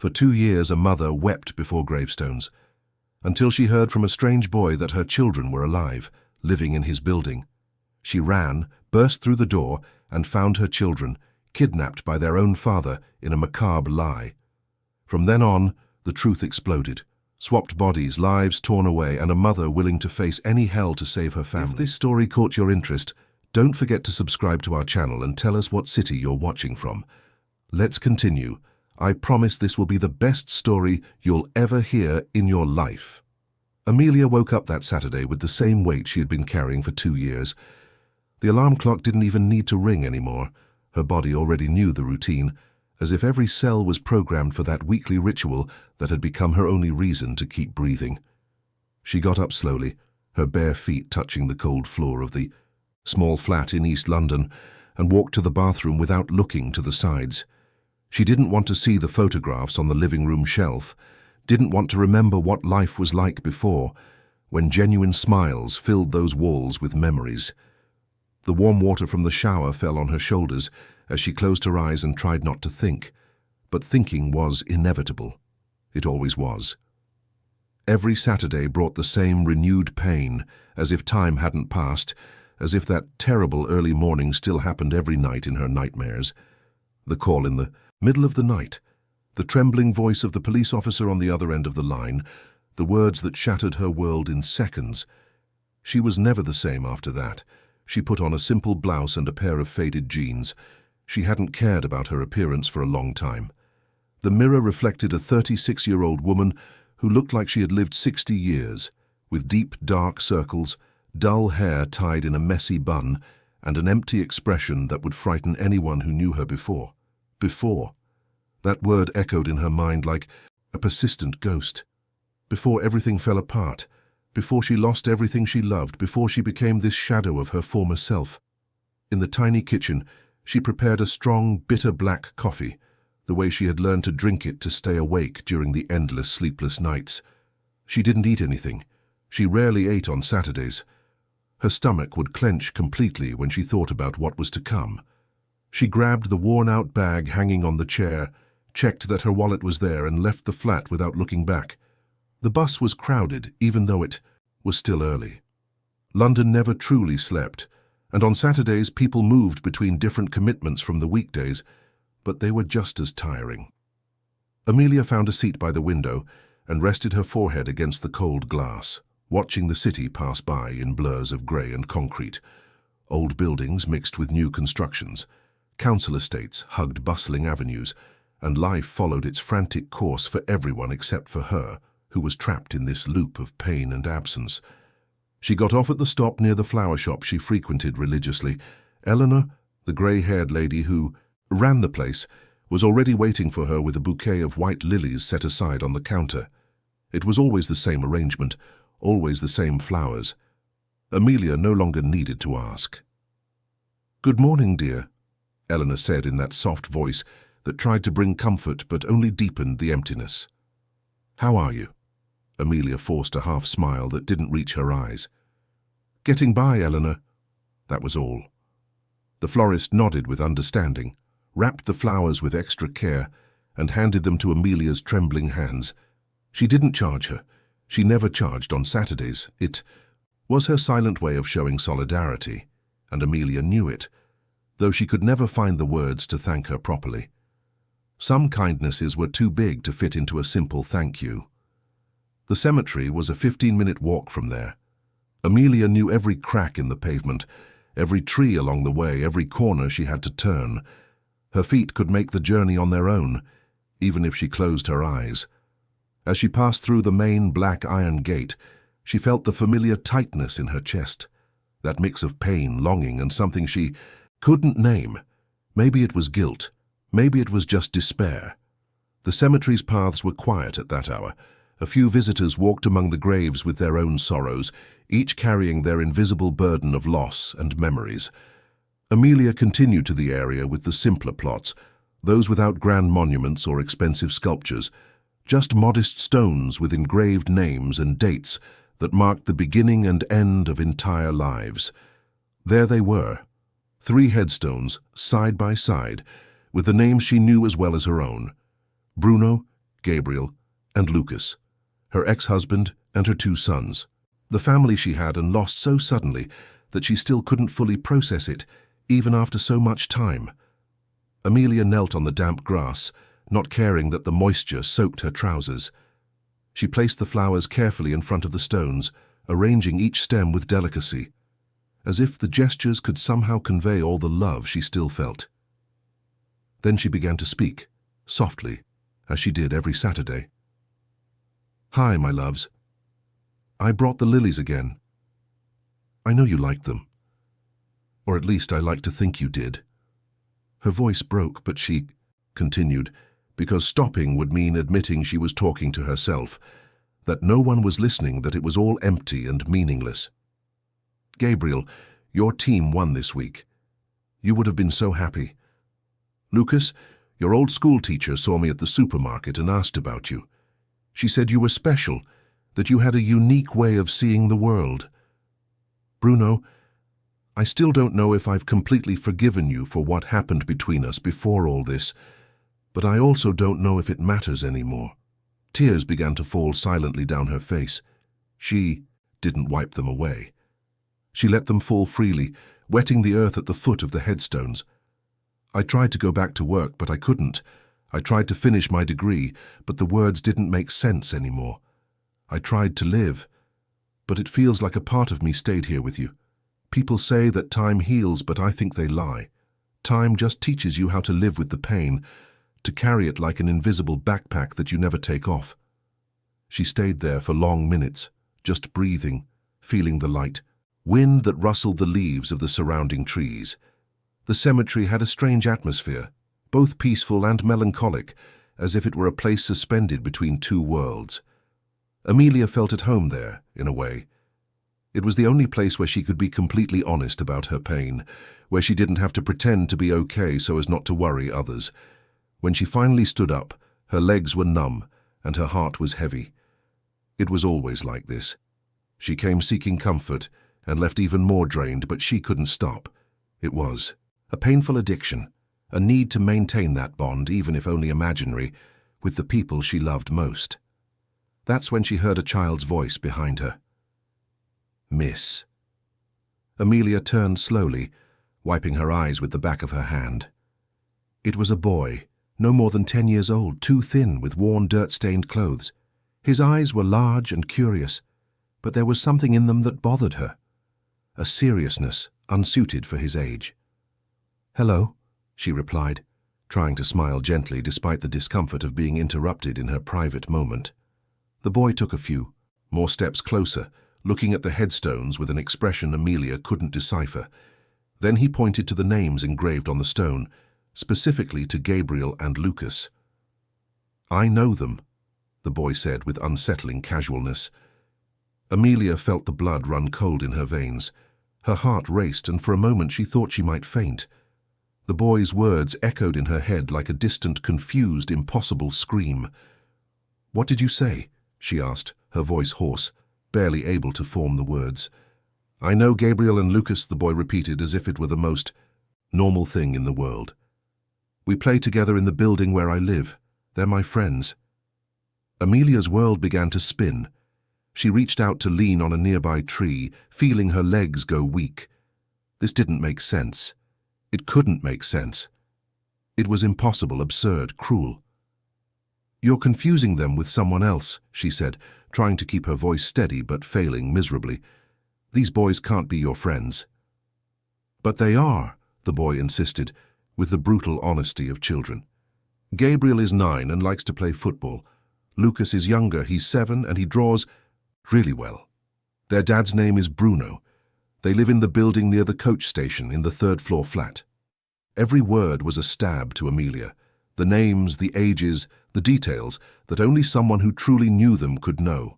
For 2 years a mother wept before gravestones, until she heard from a strange boy that her children were alive, living in his building. She ran, burst through the door, and found her children, kidnapped by their own father in a macabre lie. From then on, the truth exploded. Swapped bodies, lives torn away, and a mother willing to face any hell to save her family. If this story caught your interest, don't forget to subscribe to our channel and tell us what city you're watching from. Let's continue. I promise this will be the best story you'll ever hear in your life. Amelia woke up that Saturday with the same weight she had been carrying for 2 years. The alarm clock didn't even need to ring anymore. Her body already knew the routine, as if every cell was programmed for that weekly ritual that had become her only reason to keep breathing. She got up slowly, her bare feet touching the cold floor of the small flat in East London, and walked to the bathroom without looking to the sides. She didn't want to see the photographs on the living room shelf, didn't want to remember what life was like before, when genuine smiles filled those walls with memories. The warm water from the shower fell on her shoulders as she closed her eyes and tried not to think. But thinking was inevitable. It always was. Every Saturday brought the same renewed pain, as if time hadn't passed, as if that terrible early morning still happened every night in her nightmares. The call in the middle of the night, the trembling voice of the police officer on the other end of the line, the words that shattered her world in seconds. She was never the same after that. She put on a simple blouse and a pair of faded jeans. She hadn't cared about her appearance for a long time. The mirror reflected a 36-year-old woman who looked like she had lived 60 years, with deep, dark circles, dull hair tied in a messy bun, and an empty expression that would frighten anyone who knew her before. Before. That word echoed in her mind like a persistent ghost. Before everything fell apart, before she lost everything she loved, before she became this shadow of her former self. In the tiny kitchen, she prepared a strong, bitter black coffee, the way she had learned to drink it to stay awake during the endless sleepless nights. She didn't eat anything. She rarely ate on Saturdays. Her stomach would clench completely when she thought about what was to come. She grabbed the worn-out bag hanging on the chair, checked that her wallet was there, and left the flat without looking back. The bus was crowded, even though it was still early. London never truly slept, and on Saturdays people moved between different commitments from the weekdays, but they were just as tiring. Amelia found a seat by the window and rested her forehead against the cold glass, watching the city pass by in blurs of grey and concrete. Old buildings mixed with new constructions, council estates hugged bustling avenues, and life followed its frantic course for everyone except for her, who was trapped in this loop of pain and absence. She got off at the stop near the flower shop she frequented religiously. Eleanor, the grey-haired lady who ran the place, was already waiting for her with a bouquet of white lilies set aside on the counter. It was always the same arrangement, always the same flowers. Amelia no longer needed to ask. "Good morning, dear," Eleanor said in that soft voice that tried to bring comfort but only deepened the emptiness. "How are you?" Amelia forced a half-smile that didn't reach her eyes. "Getting by, Eleanor." That was all. The florist nodded with understanding, wrapped the flowers with extra care, and handed them to Amelia's trembling hands. She didn't charge her. She never charged on Saturdays. It was her silent way of showing solidarity, and Amelia knew it, though she could never find the words to thank her properly. Some kindnesses were too big to fit into a simple thank you. The cemetery was a 15-minute walk from there. Amelia knew every crack in the pavement, every tree along the way, every corner she had to turn. Her feet could make the journey on their own, even if she closed her eyes. As she passed through the main black iron gate, she felt the familiar tightness in her chest, that mix of pain, longing, and something she couldn't name. Maybe it was guilt, maybe it was just despair. The cemetery's paths were quiet at that hour. A few visitors walked among the graves with their own sorrows, each carrying their invisible burden of loss and memories. Amelia continued to the area with the simpler plots, those without grand monuments or expensive sculptures, just modest stones with engraved names and dates that marked the beginning and end of entire lives. There they were, 3 headstones, side by side, with the names she knew as well as her own: Bruno, Gabriel, and Lucas, her ex-husband and her 2 sons. The family she had and lost so suddenly that she still couldn't fully process it, even after so much time. Amelia knelt on the damp grass, not caring that the moisture soaked her trousers. She placed the flowers carefully in front of the stones, arranging each stem with delicacy, as if the gestures could somehow convey all the love she still felt. Then she began to speak, softly, as she did every Saturday. "Hi, my loves. I brought the lilies again. I know you liked them. Or at least I like to think you did." Her voice broke, but she continued, because stopping would mean admitting she was talking to herself, that no one was listening, that it was all empty and meaningless. "Gabriel, your team won this week. You would have been so happy. Lucas, your old school teacher saw me at the supermarket and asked about you. She said you were special, that you had a unique way of seeing the world. Bruno, I still don't know if I've completely forgiven you for what happened between us before all this, but I also don't know if it matters anymore." Tears began to fall silently down her face. She didn't wipe them away. She let them fall freely, wetting the earth at the foot of the headstones. "I tried to go back to work, but I couldn't. I tried to finish my degree, but the words didn't make sense anymore. I tried to live, but it feels like a part of me stayed here with you. People say that time heals, but I think they lie. Time just teaches you how to live with the pain, to carry it like an invisible backpack that you never take off." She stayed there for long minutes, just breathing, feeling the light, wind that rustled the leaves of the surrounding trees. The cemetery had a strange atmosphere, both peaceful and melancholic, as if it were a place suspended between 2 worlds. Amelia felt at home there, in a way. It was the only place where she could be completely honest about her pain, where she didn't have to pretend to be okay so as not to worry others. When she finally stood up, her legs were numb and her heart was heavy. It was always like this. She came seeking comfort and left even more drained, but she couldn't stop. It was a painful addiction, a need to maintain that bond, even if only imaginary, with the people she loved most. That's when she heard a child's voice behind her. "Miss." Amelia turned slowly, wiping her eyes with the back of her hand. It was a boy, no more than 10 years old, too thin, with worn, dirt-stained clothes. His eyes were large and curious, but there was something in them that bothered her, a seriousness unsuited for his age. "Hello," she replied, trying to smile gently despite the discomfort of being interrupted in her private moment. The boy took a few more steps closer, looking at the headstones with an expression Amelia couldn't decipher. Then he pointed to the names engraved on the stone, specifically to Gabriel and Lucas. "I know them," the boy said with unsettling casualness. Amelia felt the blood run cold in her veins. Her heart raced, and for a moment she thought she might faint. The boy's words echoed in her head like a distant, confused, impossible scream. "What did you say?" she asked, her voice hoarse, barely able to form the words. "I know Gabriel and Lucas," the boy repeated as if it were the most normal thing in the world. "We play together in the building where I live. They're my friends." Amelia's world began to spin. She reached out to lean on a nearby tree, feeling her legs go weak. This didn't make sense. It couldn't make sense. It was impossible, absurd, cruel. "You're confusing them with someone else," she said, trying to keep her voice steady but failing miserably. "These boys can't be your friends." "But they are," the boy insisted, with the brutal honesty of children. "Gabriel is 9 and likes to play football. Lucas is younger, he's 7, and he draws really well. Their dad's name is Bruno. They live in the building near the coach station in the 3rd-floor flat." Every word was a stab to Amelia. The names, the ages, the details that only someone who truly knew them could know.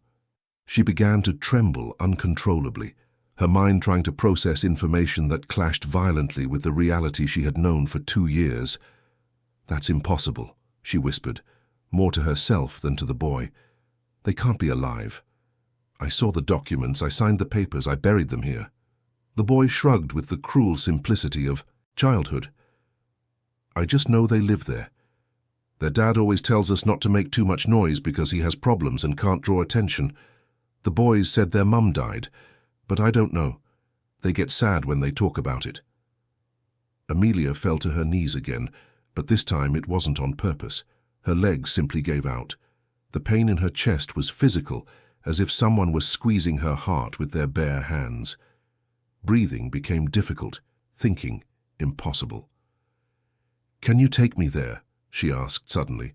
She began to tremble uncontrollably, her mind trying to process information that clashed violently with the reality she had known for 2 years. "That's impossible," she whispered, more to herself than to the boy. "They can't be alive. I saw the documents, I signed the papers, I buried them here." The boy shrugged with the cruel simplicity of childhood. "I just know they live there. Their dad always tells us not to make too much noise because he has problems and can't draw attention. The boys said their mum died, but I don't know. They get sad when they talk about it." Amelia fell to her knees again, but this time it wasn't on purpose. Her legs simply gave out. The pain in her chest was physical, as if someone was squeezing her heart with their bare hands. Breathing became difficult, thinking impossible. "Can you take me there?" she asked suddenly,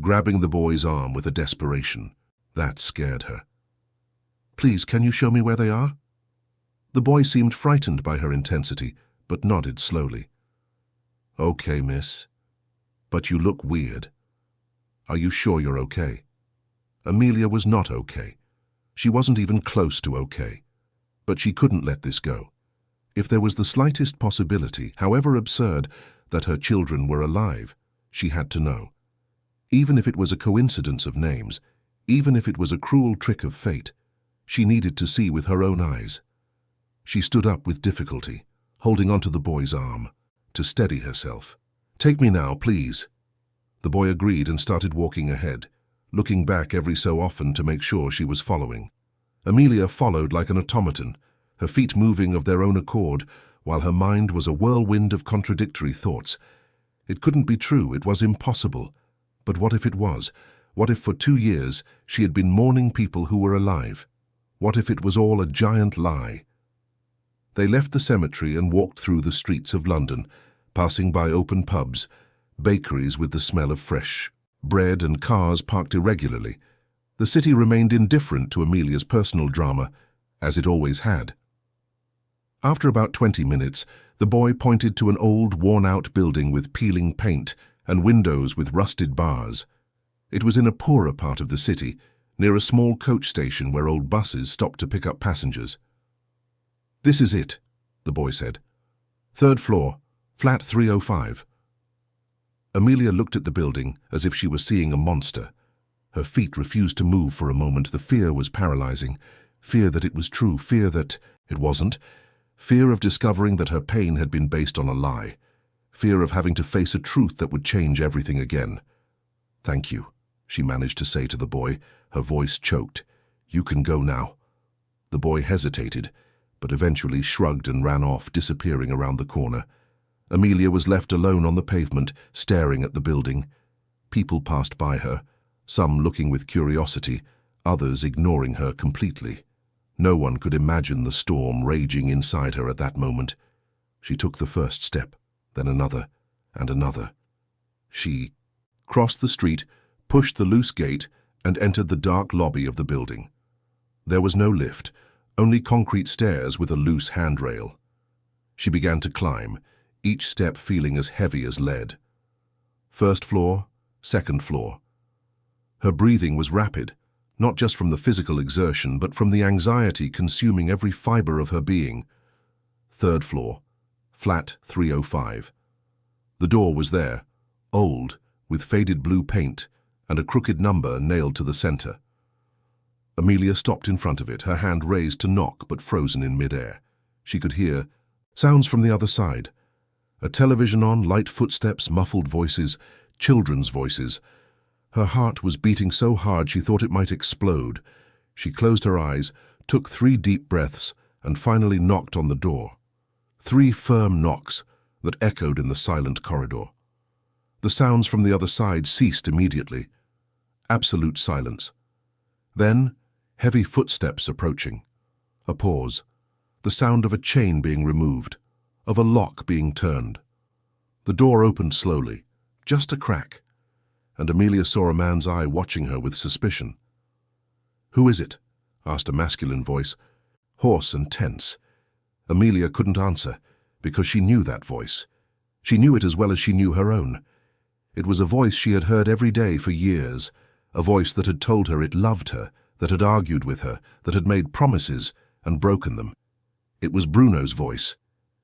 grabbing the boy's arm with a desperation. That scared her. "Please, can you show me where they are?" The boy seemed frightened by her intensity, but nodded slowly. "Okay, miss. But you look weird. Are you sure you're okay?" Amelia was not okay. She wasn't even close to okay. But she couldn't let this go. If there was the slightest possibility, however absurd, that her children were alive, she had to know. Even if it was a coincidence of names, even if it was a cruel trick of fate, she needed to see with her own eyes. She stood up with difficulty, holding onto the boy's arm, to steady herself. "Take me now, please." The boy agreed and started walking ahead, looking back every so often to make sure she was following. Amelia followed like an automaton, her feet moving of their own accord, while her mind was a whirlwind of contradictory thoughts. It couldn't be true, it was impossible. But what if it was? What if for 2 years she had been mourning people who were alive? What if it was all a giant lie? They left the cemetery and walked through the streets of London, passing by open pubs, bakeries with the smell of fresh bread and cars parked irregularly. The city remained indifferent to Amelia's personal drama, as it always had. After about 20 minutes, the boy pointed to an old, worn-out building with peeling paint and windows with rusted bars. It was in a poorer part of the city, near a small coach station where old buses stopped to pick up passengers. "This is it," the boy said. "3rd floor, flat 305. Amelia looked at the building as if she were seeing a monster. Her feet refused to move for a moment. The fear was paralyzing. Fear that it was true, fear that it wasn't. Fear of discovering that her pain had been based on a lie. Fear of having to face a truth that would change everything again. "Thank you," she managed to say to the boy, her voice choked. "You can go now." The boy hesitated, but eventually shrugged and ran off, disappearing around the corner. Amelia was left alone on the pavement, staring at the building. People passed by her, some looking with curiosity, others ignoring her completely. No one could imagine the storm raging inside her at that moment. She took the first step, then another, and another. She crossed the street, pushed the loose gate, and entered the dark lobby of the building. There was no lift, only concrete stairs with a loose handrail. She began to climb, each step feeling as heavy as lead. 1st floor, 2nd floor. Her breathing was rapid, not just from the physical exertion, but from the anxiety consuming every fiber of her being. 3rd floor, flat 305. The door was there, old, with faded blue paint, and a crooked number nailed to the center. Amelia stopped in front of it, her hand raised to knock but frozen in mid-air. She could hear sounds from the other side. A television on, light footsteps, muffled voices, children's voices. Her heart was beating so hard she thought it might explode. She closed her eyes, took 3 deep breaths, and finally knocked on the door. 3 firm knocks that echoed in the silent corridor. The sounds from the other side ceased immediately. Absolute silence. Then, heavy footsteps approaching. A pause. The sound of a chain being removed, of a lock being turned. The door opened slowly, just a crack, and Amelia saw a man's eye watching her with suspicion. "Who is it?" asked a masculine voice, hoarse and tense. Amelia couldn't answer, because she knew that voice. She knew it as well as she knew her own. It was a voice she had heard every day for years, a voice that had told her it loved her, that had argued with her, that had made promises and broken them. It was Bruno's voice.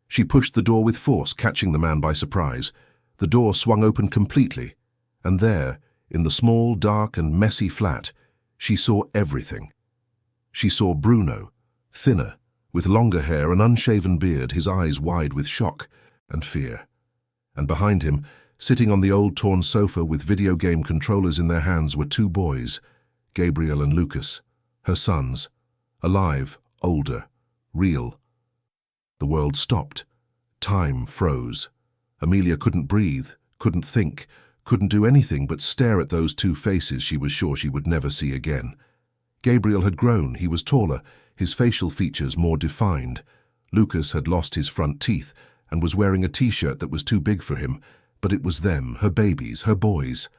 She pushed the door with force, catching the man by surprise. The door swung open completely, and there, in the small, dark and messy flat, she saw everything. She saw Bruno, thinner, with longer hair and unshaven beard, his eyes wide with shock and fear. And behind him, Sitting on the old torn sofa with video game controllers in their hands were two boys, Gabriel and Lucas, her sons, alive, older, real. The world stopped. Time froze. Amelia couldn't breathe, couldn't think, couldn't do anything but stare at those two faces she was sure she would never see again. Gabriel had grown, he was taller, his facial features more defined. Lucas had lost his front teeth and was wearing a t-shirt that was too big for him, but it was them, her babies, her boys.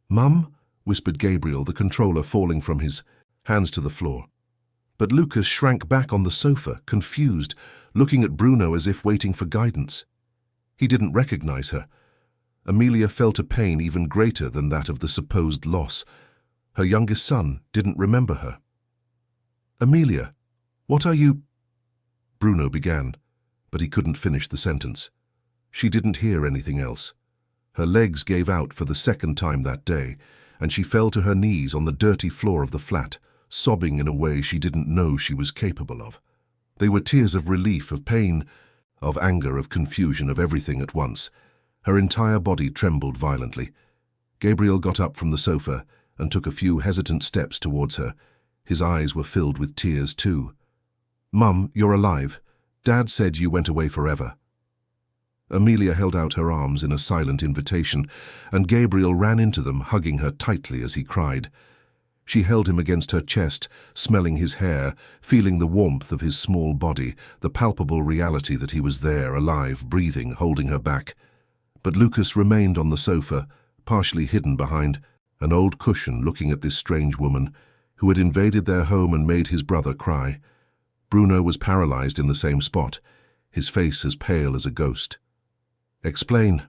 "Mum?" whispered Gabriel, the controller falling from his hands to the floor. But Lucas shrank back on the sofa, confused, looking at Bruno as if waiting for guidance. He didn't recognize her. Amelia felt a pain even greater than that of the supposed loss. Her youngest son didn't remember her. "Amelia, what are you—" Bruno began, but he couldn't finish the sentence. She didn't hear anything else. Her legs gave out for the second time that day, and she fell to her knees on the dirty floor of the flat, sobbing in a way she didn't know she was capable of. They were tears of relief, of pain, of anger, of confusion, of everything at once. Her entire body trembled violently. Gabriel got up from the sofa and took a few hesitant steps towards her. His eyes were filled with tears too. "Mum, you're alive. Dad said you went away forever." Amelia held out her arms in a silent invitation, and Gabriel ran into them, hugging her tightly as he cried. She held him against her chest, smelling his hair, feeling the warmth of his small body, the palpable reality that he was there, alive, breathing, holding her back. But Lucas remained on the sofa, partially hidden behind an old cushion, looking at this strange woman who had invaded their home and made his brother cry. Bruno was paralyzed in the same spot, his face as pale as a ghost. "Explain,"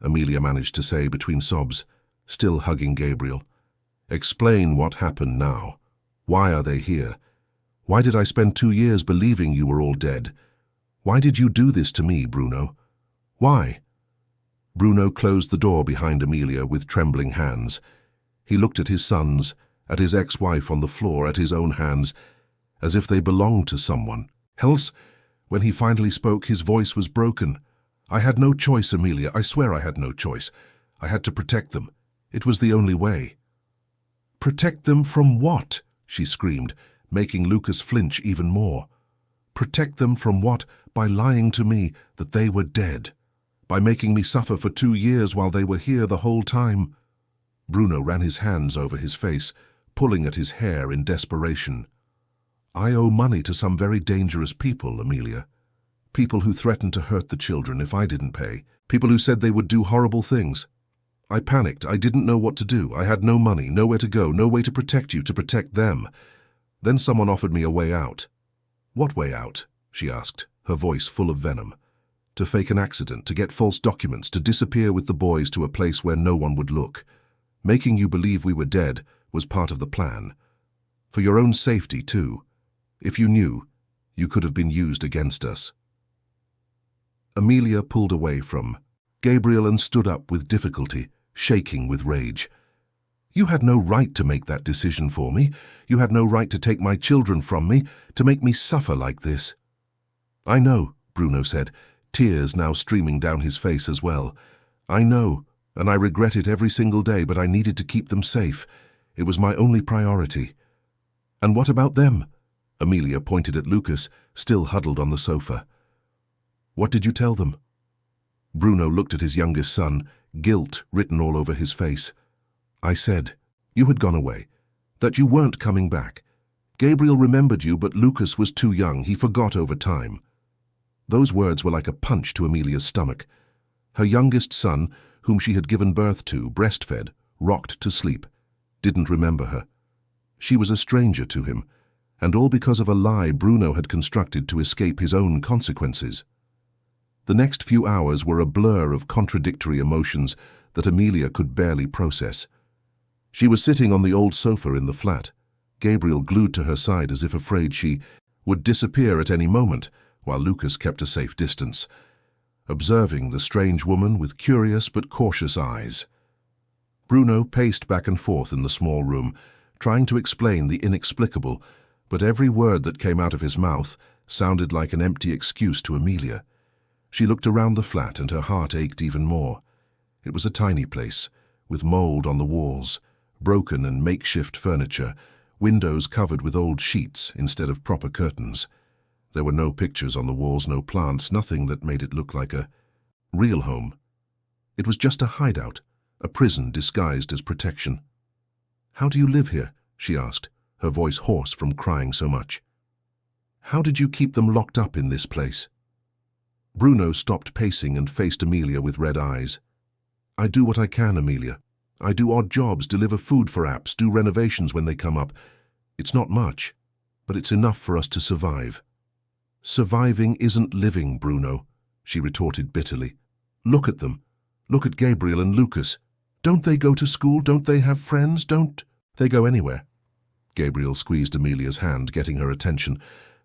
Amelia managed to say between sobs, still hugging Gabriel. "Explain what happened now. Why are they here? Why did I spend 2 years believing you were all dead? Why did you do this to me, Bruno? Why?" Bruno closed the door behind Amelia with trembling hands. He looked at his sons, at his ex-wife on the floor, at his own hands, as if they belonged to someone else. When he finally spoke, his voice was broken. "I had no choice, Amelia. I swear I had no choice. I had to protect them. It was the only way." "Protect them from what?" she screamed, making Lucas flinch even more. "Protect them from what? By lying to me that they were dead. By making me suffer for 2 years while they were here the whole time." Bruno ran his hands over his face, pulling at his hair in desperation. "I owe money to some very dangerous people, Amelia. People who threatened to hurt the children if I didn't pay. People who said they would do horrible things. I panicked. I didn't know what to do. I had no money, nowhere to go, no way to protect you, to protect them. Then someone offered me a way out." "What way out?" she asked, her voice full of venom. "To fake an accident, to get false documents, to disappear with the boys to a place where no one would look. Making you believe we were dead was part of the plan. For your own safety, too. If you knew, you could have been used against us." Amelia pulled away from Gabriel and stood up with difficulty, shaking with rage. "You had no right to make that decision for me. You had no right to take my children from me, to make me suffer like this." "I know," Bruno said, tears now streaming down his face as well. "I know, and I regret it every single day, but I needed to keep them safe. It was my only priority." "And what about them?" Amelia pointed at Lucas, still huddled on the sofa. "What did you tell them?" Bruno looked at his youngest son, guilt written all over his face. "I said you had gone away, that you weren't coming back. Gabriel remembered you, but Lucas was too young. He forgot over time." Those words were like a punch to Amelia's stomach. Her youngest son, whom she had given birth to, breastfed, rocked to sleep, didn't remember her. She was a stranger to him, and all because of a lie Bruno had constructed to escape his own consequences. The next few hours were a blur of contradictory emotions that Amelia could barely process. She was sitting on the old sofa in the flat, Gabriel glued to her side as if afraid she would disappear at any moment, while Lucas kept a safe distance, observing the strange woman with curious but cautious eyes. Bruno paced back and forth in the small room, trying to explain the inexplicable, but every word that came out of his mouth sounded like an empty excuse to Amelia. She looked around the flat and her heart ached even more. It was a tiny place, with mold on the walls, broken and makeshift furniture, windows covered with old sheets instead of proper curtains. There were no pictures on the walls, no plants, nothing that made it look like a real home. It was just a hideout, a prison disguised as protection. "How do you live here?" she asked, her voice hoarse from crying so much. "How did you keep them locked up in this place?" Bruno stopped pacing and faced Amelia with red eyes. "I do what I can, Amelia. I do odd jobs, deliver food for apps, do renovations when they come up. It's not much, but it's enough for us to survive." "Surviving isn't living, Bruno," she retorted bitterly. "Look at them. Look at Gabriel and Lucas. Don't they go to school? Don't they have friends? Don't they go anywhere?" Gabriel squeezed Amelia's hand, getting her attention.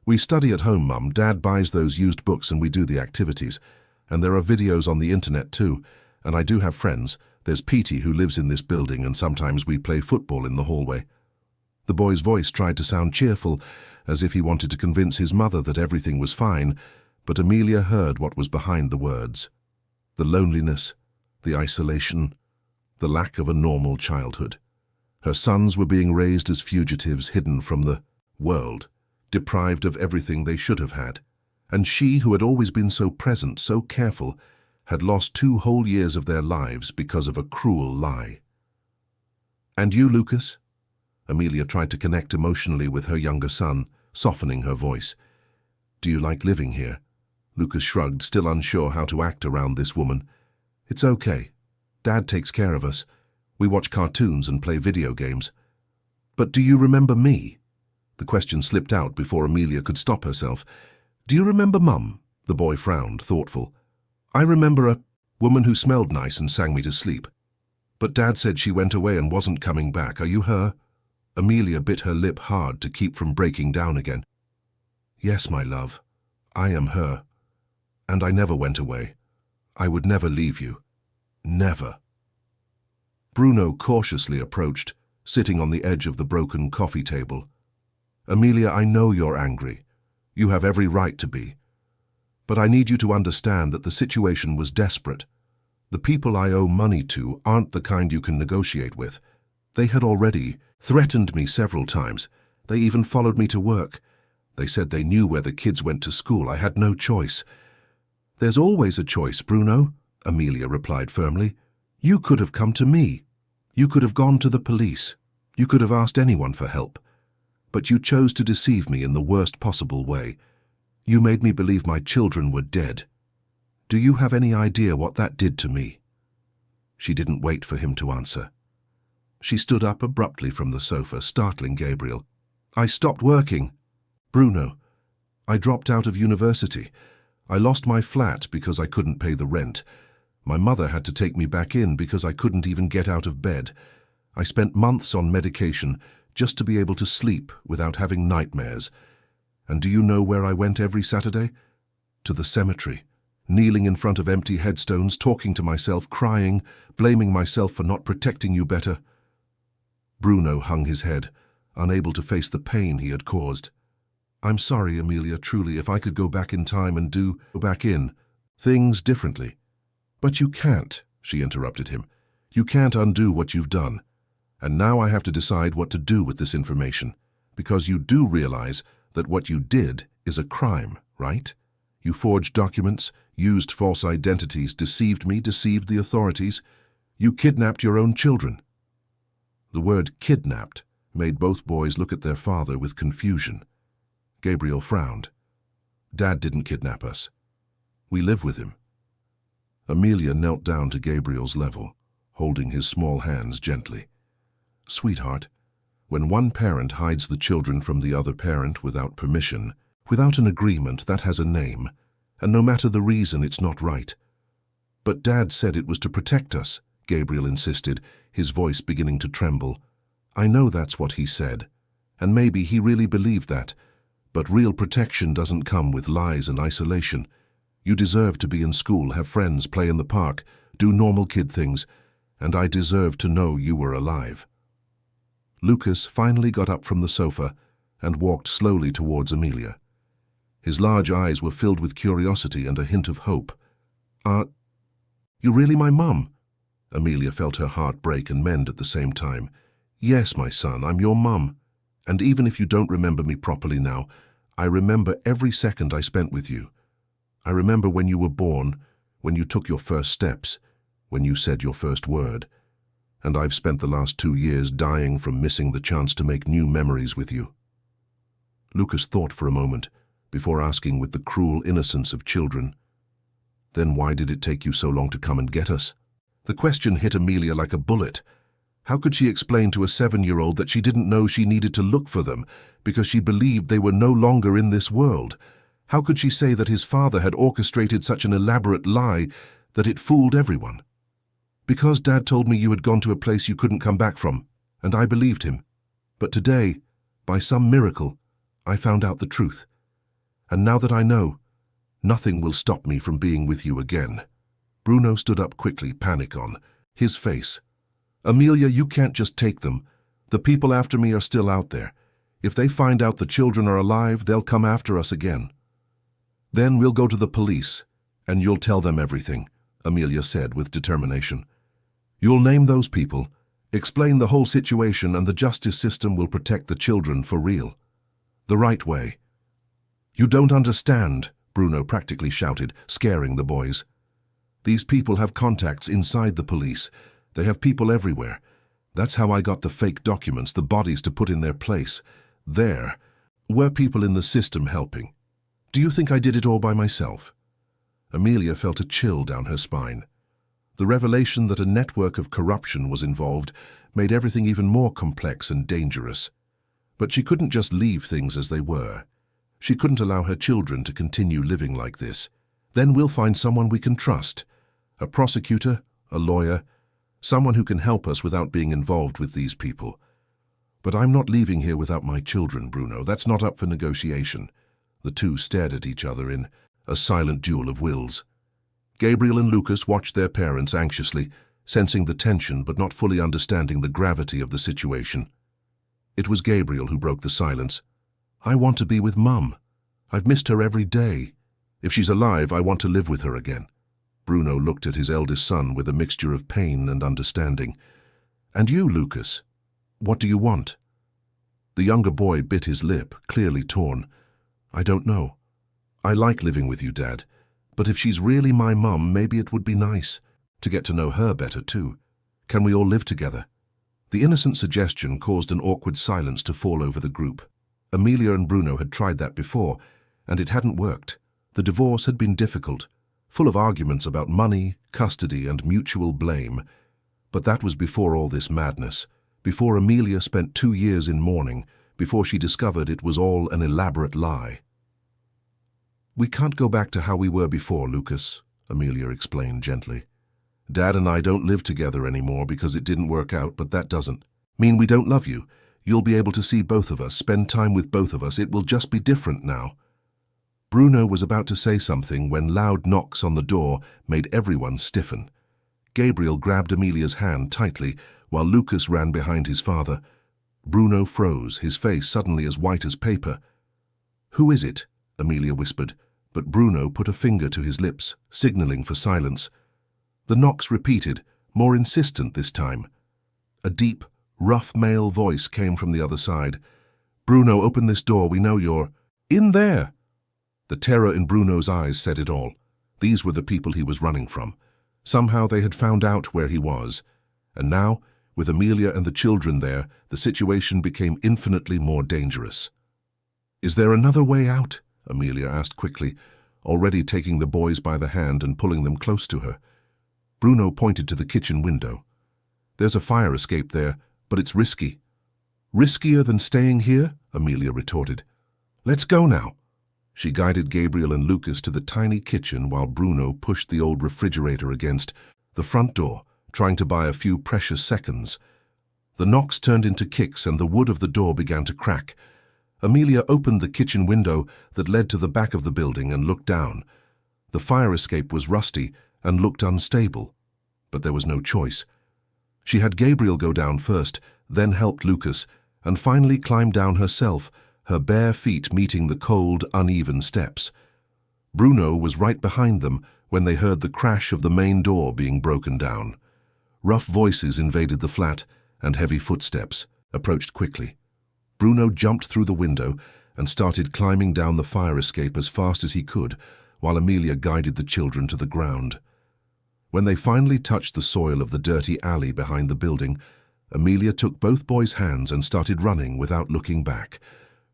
"We study at home, Mum. Dad buys those used books and we do the activities. And there are videos on the internet too. And I do have friends. There's Petey who lives in this building and sometimes we play football in the hallway." The boy's voice tried to sound cheerful, as if he wanted to convince his mother that everything was fine, but Amelia heard what was behind the words. The loneliness, the isolation, the lack of a normal childhood. Her sons were being raised as fugitives, hidden from the world, deprived of everything they should have had. And she, who had always been so present, so careful, had lost 2 whole years of their lives because of a cruel lie. "And you, Lucas?" Amelia tried to connect emotionally with her younger son, softening her voice. "Do you like living here?" Lucas shrugged, still unsure how to act around this woman. "It's okay. Dad takes care of us. We watch cartoons and play video games." "But do you remember me?" The question slipped out before Amelia could stop herself. "Do you remember Mum?" The boy frowned, thoughtful. "I remember a woman who smelled nice and sang me to sleep. But Dad said she went away and wasn't coming back. Are you her?" Amelia bit her lip hard to keep from breaking down again. "Yes, my love. I am her. And I never went away. I would never leave you. Never." Bruno cautiously approached, sitting on the edge of the broken coffee table. "Amelia, I know you're angry. You have every right to be. But I need you to understand that the situation was desperate. The people I owe money to aren't the kind you can negotiate with. They had already threatened me several times. They even followed me to work. They said they knew where the kids went to school. I had no choice." "There's always a choice, Bruno," Amelia replied firmly. "You could have come to me. You could have gone to the police. You could have asked anyone for help. But you chose to deceive me in the worst possible way. You made me believe my children were dead. Do you have any idea what that did to me?" She didn't wait for him to answer. She stood up abruptly from the sofa, startling Gabriel. "I stopped working. Bruno, I dropped out of university. I lost my flat because I couldn't pay the rent. My mother had to take me back in because I couldn't even get out of bed. I spent months on medication just to be able to sleep without having nightmares. And do you know where I went every Saturday? To the cemetery, kneeling in front of empty headstones, talking to myself, crying, blaming myself for not protecting you better." Bruno hung his head, unable to face the pain he had caused. "I'm sorry, Amelia, truly, if I could go back in time and go back in things differently." "But you can't," she interrupted him. "You can't undo what you've done. And now I have to decide what to do with this information, because you do realize that what you did is a crime, right? You forged documents, used false identities, deceived me, deceived the authorities. You kidnapped your own children." The word "kidnapped" made both boys look at their father with confusion. Gabriel frowned. "Dad didn't kidnap us. We live with him." Amelia knelt down to Gabriel's level, holding his small hands gently. "Sweetheart, when one parent hides the children from the other parent without permission, without an agreement, that has a name, and no matter the reason, it's not right." "But Dad said it was to protect us," Gabriel insisted, his voice beginning to tremble. "I know that's what he said, and maybe he really believed that, but real protection doesn't come with lies and isolation. You deserve to be in school, have friends, play in the park, do normal kid things, and I deserve to know you were alive." Lucas finally got up from the sofa and walked slowly towards Amelia. His large eyes were filled with curiosity and a hint of hope. "Are you really my mum?" Amelia felt her heart break and mend at the same time. "Yes, my son, I'm your mum. And even if you don't remember me properly now, I remember every second I spent with you. I remember when you were born, when you took your first steps, when you said your first word. And I've spent the last 2 years dying from missing the chance to make new memories with you." Lucas thought for a moment, before asking with the cruel innocence of children, "Then why did it take you so long to come and get us?" The question hit Amelia like a bullet. How could she explain to a 7-year-old that she didn't know she needed to look for them because she believed they were no longer in this world? How could she say that his father had orchestrated such an elaborate lie that it fooled everyone? "Because Dad told me you had gone to a place you couldn't come back from, and I believed him. But today, by some miracle, I found out the truth. And now that I know, nothing will stop me from being with you again." Bruno stood up quickly, panic on his face. "Amelia, you can't just take them. The people after me are still out there. If they find out the children are alive, they'll come after us again." "Then we'll go to the police, and you'll tell them everything," Amelia said with determination. "You'll name those people, explain the whole situation, and the justice system will protect the children for real. The right way." "You don't understand," Bruno practically shouted, scaring the boys. "These people have contacts inside the police. They have people everywhere. That's how I got the fake documents, the bodies to put in their place. There were people in the system helping. Do you think I did it all by myself?" Amelia felt a chill down her spine. The revelation that a network of corruption was involved made everything even more complex and dangerous. But she couldn't just leave things as they were. She couldn't allow her children to continue living like this. "Then we'll find someone we can trust. A prosecutor, a lawyer, someone who can help us without being involved with these people. But I'm not leaving here without my children, Bruno. That's not up for negotiation." The two stared at each other in a silent duel of wills. Gabriel and Lucas watched their parents anxiously, sensing the tension but not fully understanding the gravity of the situation. It was Gabriel who broke the silence. "I want to be with Mum. I've missed her every day. If she's alive, I want to live with her again." Bruno looked at his eldest son with a mixture of pain and understanding. "And you, Lucas? What do you want?" The younger boy bit his lip, clearly torn. "I don't know. I like living with you, Dad. But if she's really my mum, maybe it would be nice to get to know her better too. Can we all live together?" The innocent suggestion caused an awkward silence to fall over the group. Amelia and Bruno had tried that before, and it hadn't worked. The divorce had been difficult, full of arguments about money, custody, and mutual blame. But that was before all this madness, before Amelia spent 2 years in mourning, before she discovered it was all an elaborate lie. "We can't go back to how we were before, Lucas," Amelia explained gently. "Dad and I don't live together anymore because it didn't work out, but that doesn't mean we don't love you. You'll be able to see both of us, spend time with both of us. It will just be different now." Bruno was about to say something when loud knocks on the door made everyone stiffen. Gabriel grabbed Amelia's hand tightly while Lucas ran behind his father. Bruno froze, his face suddenly as white as paper. "Who is it?" Amelia whispered, but Bruno put a finger to his lips, signaling for silence. The knocks repeated, more insistent this time. A deep, rough male voice came from the other side. "Bruno, open this door. We know you're in there." The terror in Bruno's eyes said it all. These were the people he was running from. Somehow they had found out where he was. And now, with Amelia and the children there, the situation became infinitely more dangerous. "Is there another way out?" Amelia asked quickly, already taking the boys by the hand and pulling them close to her. Bruno pointed to the kitchen window. "There's a fire escape there, but it's risky." "Riskier than staying here?" Amelia retorted. "Let's go now." She guided Gabriel and Lucas to the tiny kitchen while Bruno pushed the old refrigerator against the front door, trying to buy a few precious seconds. The knocks turned into kicks and the wood of the door began to crack. Amelia opened the kitchen window that led to the back of the building and looked down. The fire escape was rusty and looked unstable, but there was no choice. She had Gabriel go down first, then helped Lucas, and finally climbed down herself, her bare feet meeting the cold, uneven steps. Bruno was right behind them when they heard the crash of the main door being broken down. Rough voices invaded the flat, and heavy footsteps approached quickly. Bruno jumped through the window and started climbing down the fire escape as fast as he could, while Amelia guided the children to the ground. When they finally touched the soil of the dirty alley behind the building, Amelia took both boys' hands and started running without looking back.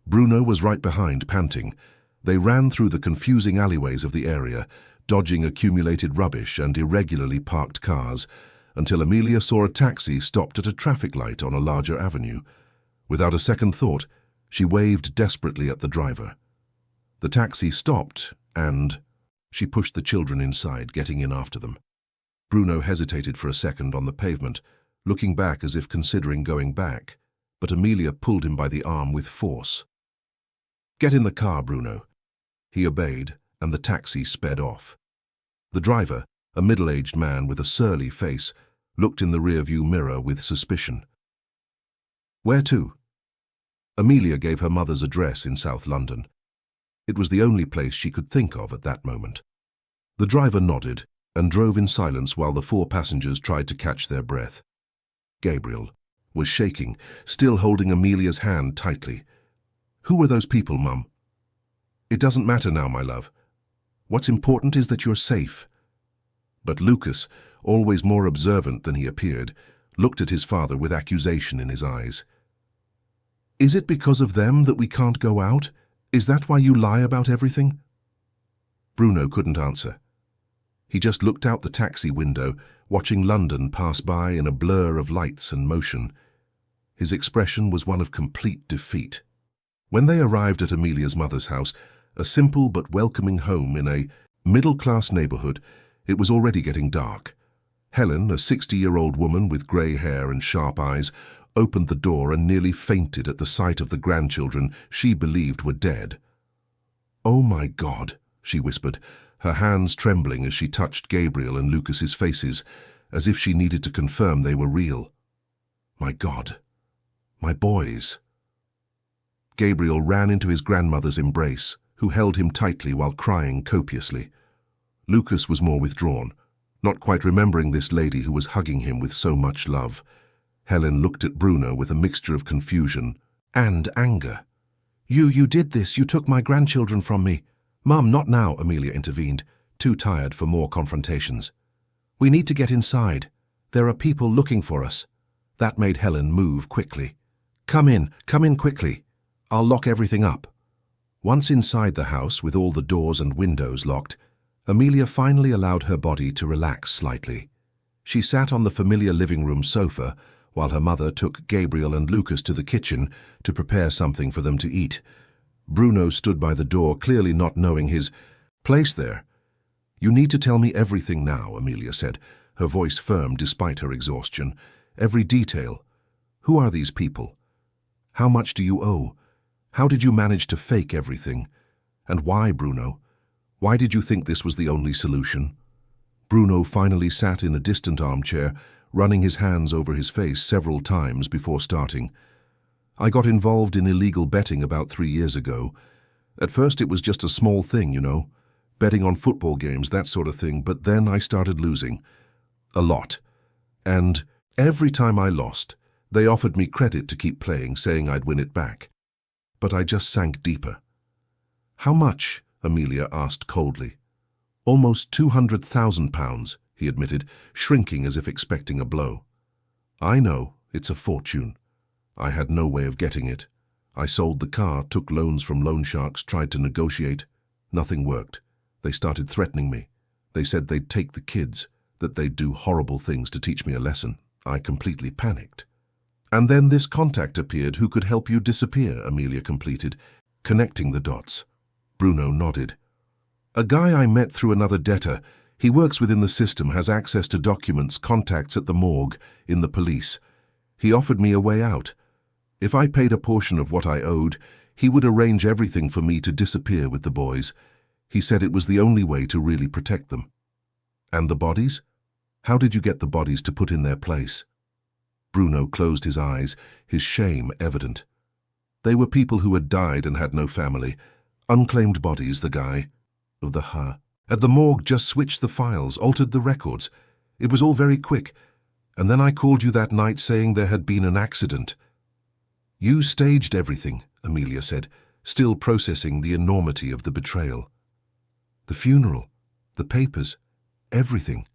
Bruno was right behind, panting. They ran through the confusing alleyways of the area, dodging accumulated rubbish and irregularly parked cars, until Amelia saw a taxi stopped at a traffic light on a larger avenue. Without a second thought, she waved desperately at the driver. The taxi stopped, and she pushed the children inside, getting in after them. Bruno hesitated for a second on the pavement, looking back as if considering going back, but Amelia pulled him by the arm with force. "Get in the car, Bruno." He obeyed, and the taxi sped off. The driver, a middle-aged man with a surly face, looked in the rearview mirror with suspicion. "Where to?" Amelia gave her mother's address in South London. It was the only place she could think of at that moment. The driver nodded and drove in silence while the 4 passengers tried to catch their breath. Gabriel was shaking, still holding Amelia's hand tightly. "Who were those people, Mum?" "It doesn't matter now, my love. What's important is that you're safe." But Lucas, always more observant than he appeared, looked at his father with accusation in his eyes. "Is it because of them that we can't go out? Is that why you lie about everything?" Bruno couldn't answer. He just looked out the taxi window, watching London pass by in a blur of lights and motion. His expression was one of complete defeat. When they arrived at Amelia's mother's house, a simple but welcoming home in a middle-class neighborhood, it was already getting dark. Helen, a 60-year-old woman with grey hair and sharp eyes, opened the door and nearly fainted at the sight of the grandchildren she believed were dead. "Oh my God," she whispered, her hands trembling as she touched Gabriel and Lucas's faces, as if she needed to confirm they were real. "My God, my boys." Gabriel ran into his grandmother's embrace, who held him tightly while crying copiously. Lucas was more withdrawn, not quite remembering this lady who was hugging him with so much love. Helen looked at Bruno with a mixture of confusion and anger. You did this. You took my grandchildren from me." "Mum, not now," Amelia intervened, too tired for more confrontations. "We need to get inside. There are people looking for us." That made Helen move quickly. Come in quickly. I'll lock everything up." Once inside the house, with all the doors and windows locked, Amelia finally allowed her body to relax slightly. She sat on the familiar living room sofa, while her mother took Gabriel and Lucas to the kitchen to prepare something for them to eat. Bruno stood by the door, clearly not knowing his place there. "You need to tell me everything now," Amelia said, her voice firm despite her exhaustion. "Every detail. Who are these people? How much do you owe? How did you manage to fake everything? And why, Bruno? Why did you think this was the only solution?" Bruno finally sat in a distant armchair, running his hands over his face several times before starting. "I got involved in illegal betting about 3 years ago. At first it was just a small thing, you know, betting on football games, that sort of thing, but then I started losing. A lot. And every time I lost, they offered me credit to keep playing, saying I'd win it back. But I just sank deeper." "How much?" Amelia asked coldly. "Almost £200,000, he admitted, shrinking as if expecting a blow. "I know, it's a fortune. I had no way of getting it. I sold the car, took loans from loan sharks, tried to negotiate. Nothing worked. They started threatening me. They said they'd take the kids, that they'd do horrible things to teach me a lesson. I completely panicked." "And then this contact appeared who could help you disappear," Amelia completed, connecting the dots. Bruno nodded. "A guy I met through another debtor. He works within the system, has access to documents, contacts at the morgue, in the police. He offered me a way out. If I paid a portion of what I owed, he would arrange everything for me to disappear with the boys. He said it was the only way to really protect them." "And the bodies? How did you get the bodies to put in their place?" Bruno closed his eyes, his shame evident. "They were people who had died and had no family. Unclaimed bodies, the guy of the at the morgue just switched the files, altered the records. It was all very quick. And then I called you that night saying there had been an accident. You staged everything, Amelia said, still processing the enormity of the betrayal. The funeral, the papers, everything.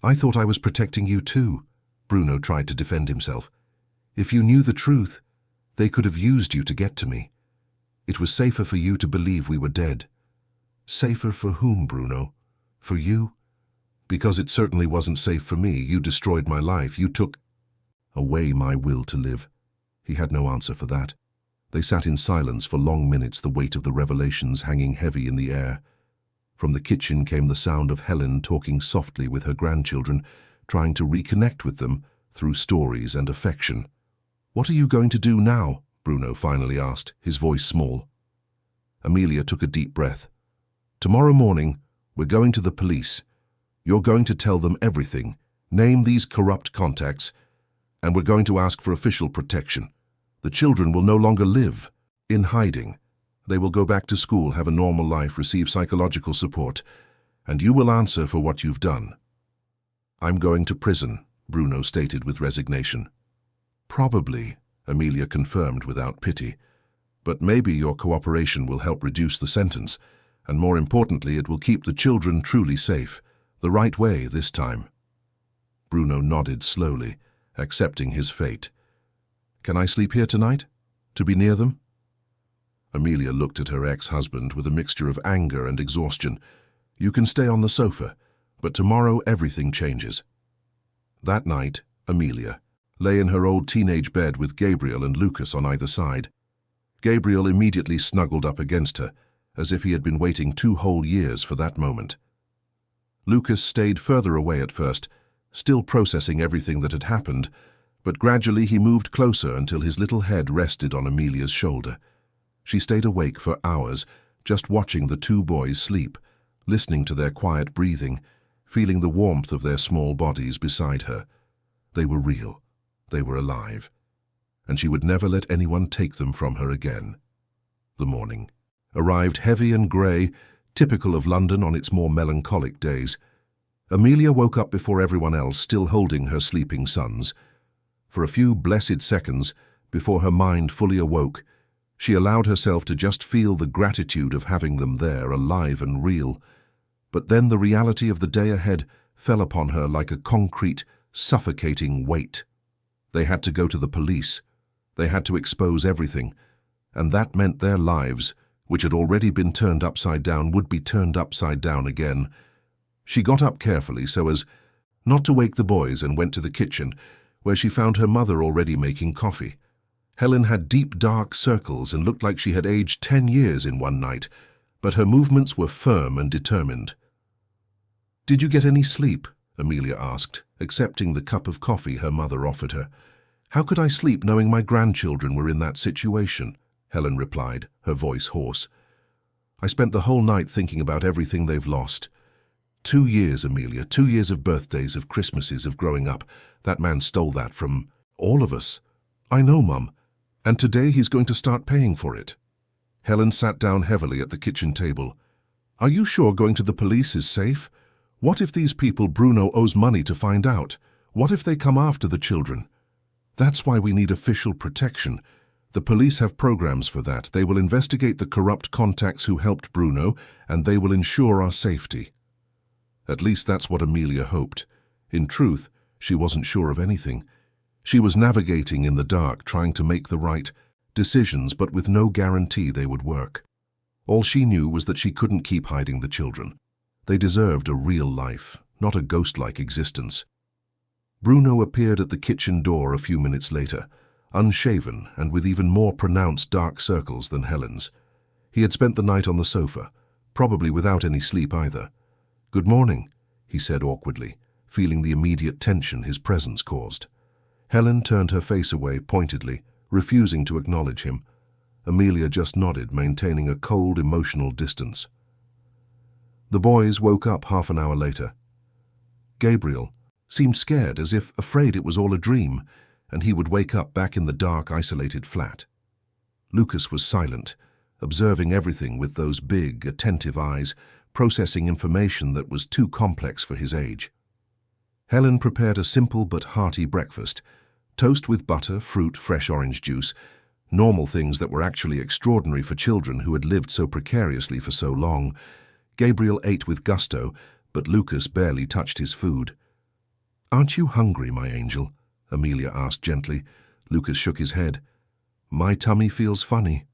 I thought I was protecting you too, Bruno tried to defend himself. If you knew the truth, they could have used you to get to me. It was safer for you to believe we were dead. Safer for whom, Bruno? For you? Because it certainly wasn't safe for me. You destroyed my life. You took away my will to live. He had no answer for that. They sat in silence for long minutes, the weight of the revelations hanging heavy in the air. From the kitchen came the sound of Helen talking softly with her grandchildren, trying to reconnect with them through stories and affection. "What are you going to do now?" Bruno finally asked, his voice small. Amelia took a deep breath. "Tomorrow morning, we're going to the police. You're going to tell them everything, name these corrupt contacts, and we're going to ask for official protection. The children will no longer live in hiding. They will go back to school, have a normal life, receive psychological support, and you will answer for what you've done." "I'm going to prison," Bruno stated with resignation. "Probably," Amelia confirmed without pity. "But maybe your cooperation will help reduce the sentence, and more importantly, it will keep the children truly safe, the right way this time." Bruno nodded slowly, accepting his fate. "Can I sleep here tonight? To be near them?" Amelia looked at her ex-husband with a mixture of anger and exhaustion. "You can stay on the sofa, but tomorrow everything changes." That night, Amelia lay in her old teenage bed with Gabriel and Lucas on either side. Gabriel immediately snuggled up against her, as if he had been waiting 2 whole years for that moment. Lucas stayed further away at first, still processing everything that had happened, but gradually he moved closer until his little head rested on Amelia's shoulder. She stayed awake for hours, just watching the 2 boys sleep, listening to their quiet breathing, feeling the warmth of their small bodies beside her. They were real. They were alive. And she would never let anyone take them from her again. The morning arrived heavy and grey, typical of London on its more melancholic days. Amelia woke up before everyone else, still holding her sleeping sons. For a few blessed seconds, before her mind fully awoke, she allowed herself to just feel the gratitude of having them there, alive and real. But then the reality of the day ahead fell upon her like a concrete, suffocating weight. They had to go to the police. They had to expose everything. And that meant their lives, which had already been turned upside down, would be turned upside down again. She got up carefully so as not to wake the boys and went to the kitchen, where she found her mother already making coffee. Helen had deep, dark circles and looked like she had aged 10 years in one night, but her movements were firm and determined. "Did you get any sleep?" Amelia asked, accepting the cup of coffee her mother offered her. "How could I sleep knowing my grandchildren were in that situation?" Helen replied, her voice hoarse. "I spent the whole night thinking about everything they've lost. 2 years, Amelia, 2 years of birthdays, of Christmases, of growing up. That man stole that from all of us." "I know, Mum. And today he's going to start paying for it." Helen sat down heavily at the kitchen table. "Are you sure going to the police is safe? What if these people Bruno owes money to find out? What if they come after the children? That's why we need official protection. The police have programs for that. They will investigate the corrupt contacts who helped Bruno, and they will ensure our safety." At least that's what Amelia hoped. In truth, she wasn't sure of anything. She was navigating in the dark, trying to make the right decisions, but with no guarantee they would work. All she knew was that she couldn't keep hiding the children. They deserved a real life, not a ghost-like existence. Bruno appeared at the kitchen door a few minutes later, unshaven and with even more pronounced dark circles than Helen's. He had spent the night on the sofa, probably without any sleep either. "Good morning," he said awkwardly, feeling the immediate tension his presence caused. Helen turned her face away pointedly, refusing to acknowledge him. Amelia just nodded, maintaining a cold, emotional distance. The boys woke up half an hour later. Gabriel seemed scared, as if afraid it was all a dream, and he would wake up back in the dark, isolated flat. Lucas was silent, observing everything with those big, attentive eyes, processing information that was too complex for his age. Helen prepared a simple but hearty breakfast. Toast with butter, fruit, fresh orange juice, normal things that were actually extraordinary for children who had lived so precariously for so long. Gabriel ate with gusto, but Lucas barely touched his food. "Aren't you hungry, my angel?" Amelia asked gently. Lucas shook his head. "My tummy feels funny."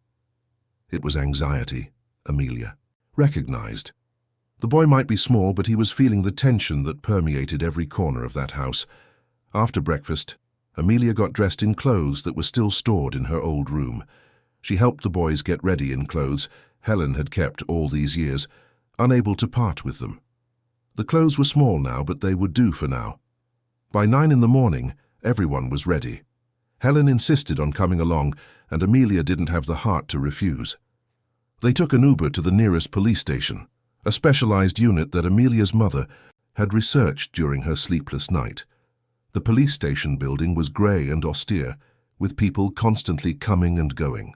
It was anxiety, Amelia recognized. The boy might be small, but he was feeling the tension that permeated every corner of that house. After breakfast, Amelia got dressed in clothes that were still stored in her old room. She helped the boys get ready in clothes Helen had kept all these years, unable to part with them. The clothes were small now, but they would do for now. By 9 in the morning, everyone was ready. Helen insisted on coming along, and Amelia didn't have the heart to refuse. They took an Uber to the nearest police station, a specialized unit that Amelia's mother had researched during her sleepless night. The police station building was grey and austere, with people constantly coming and going.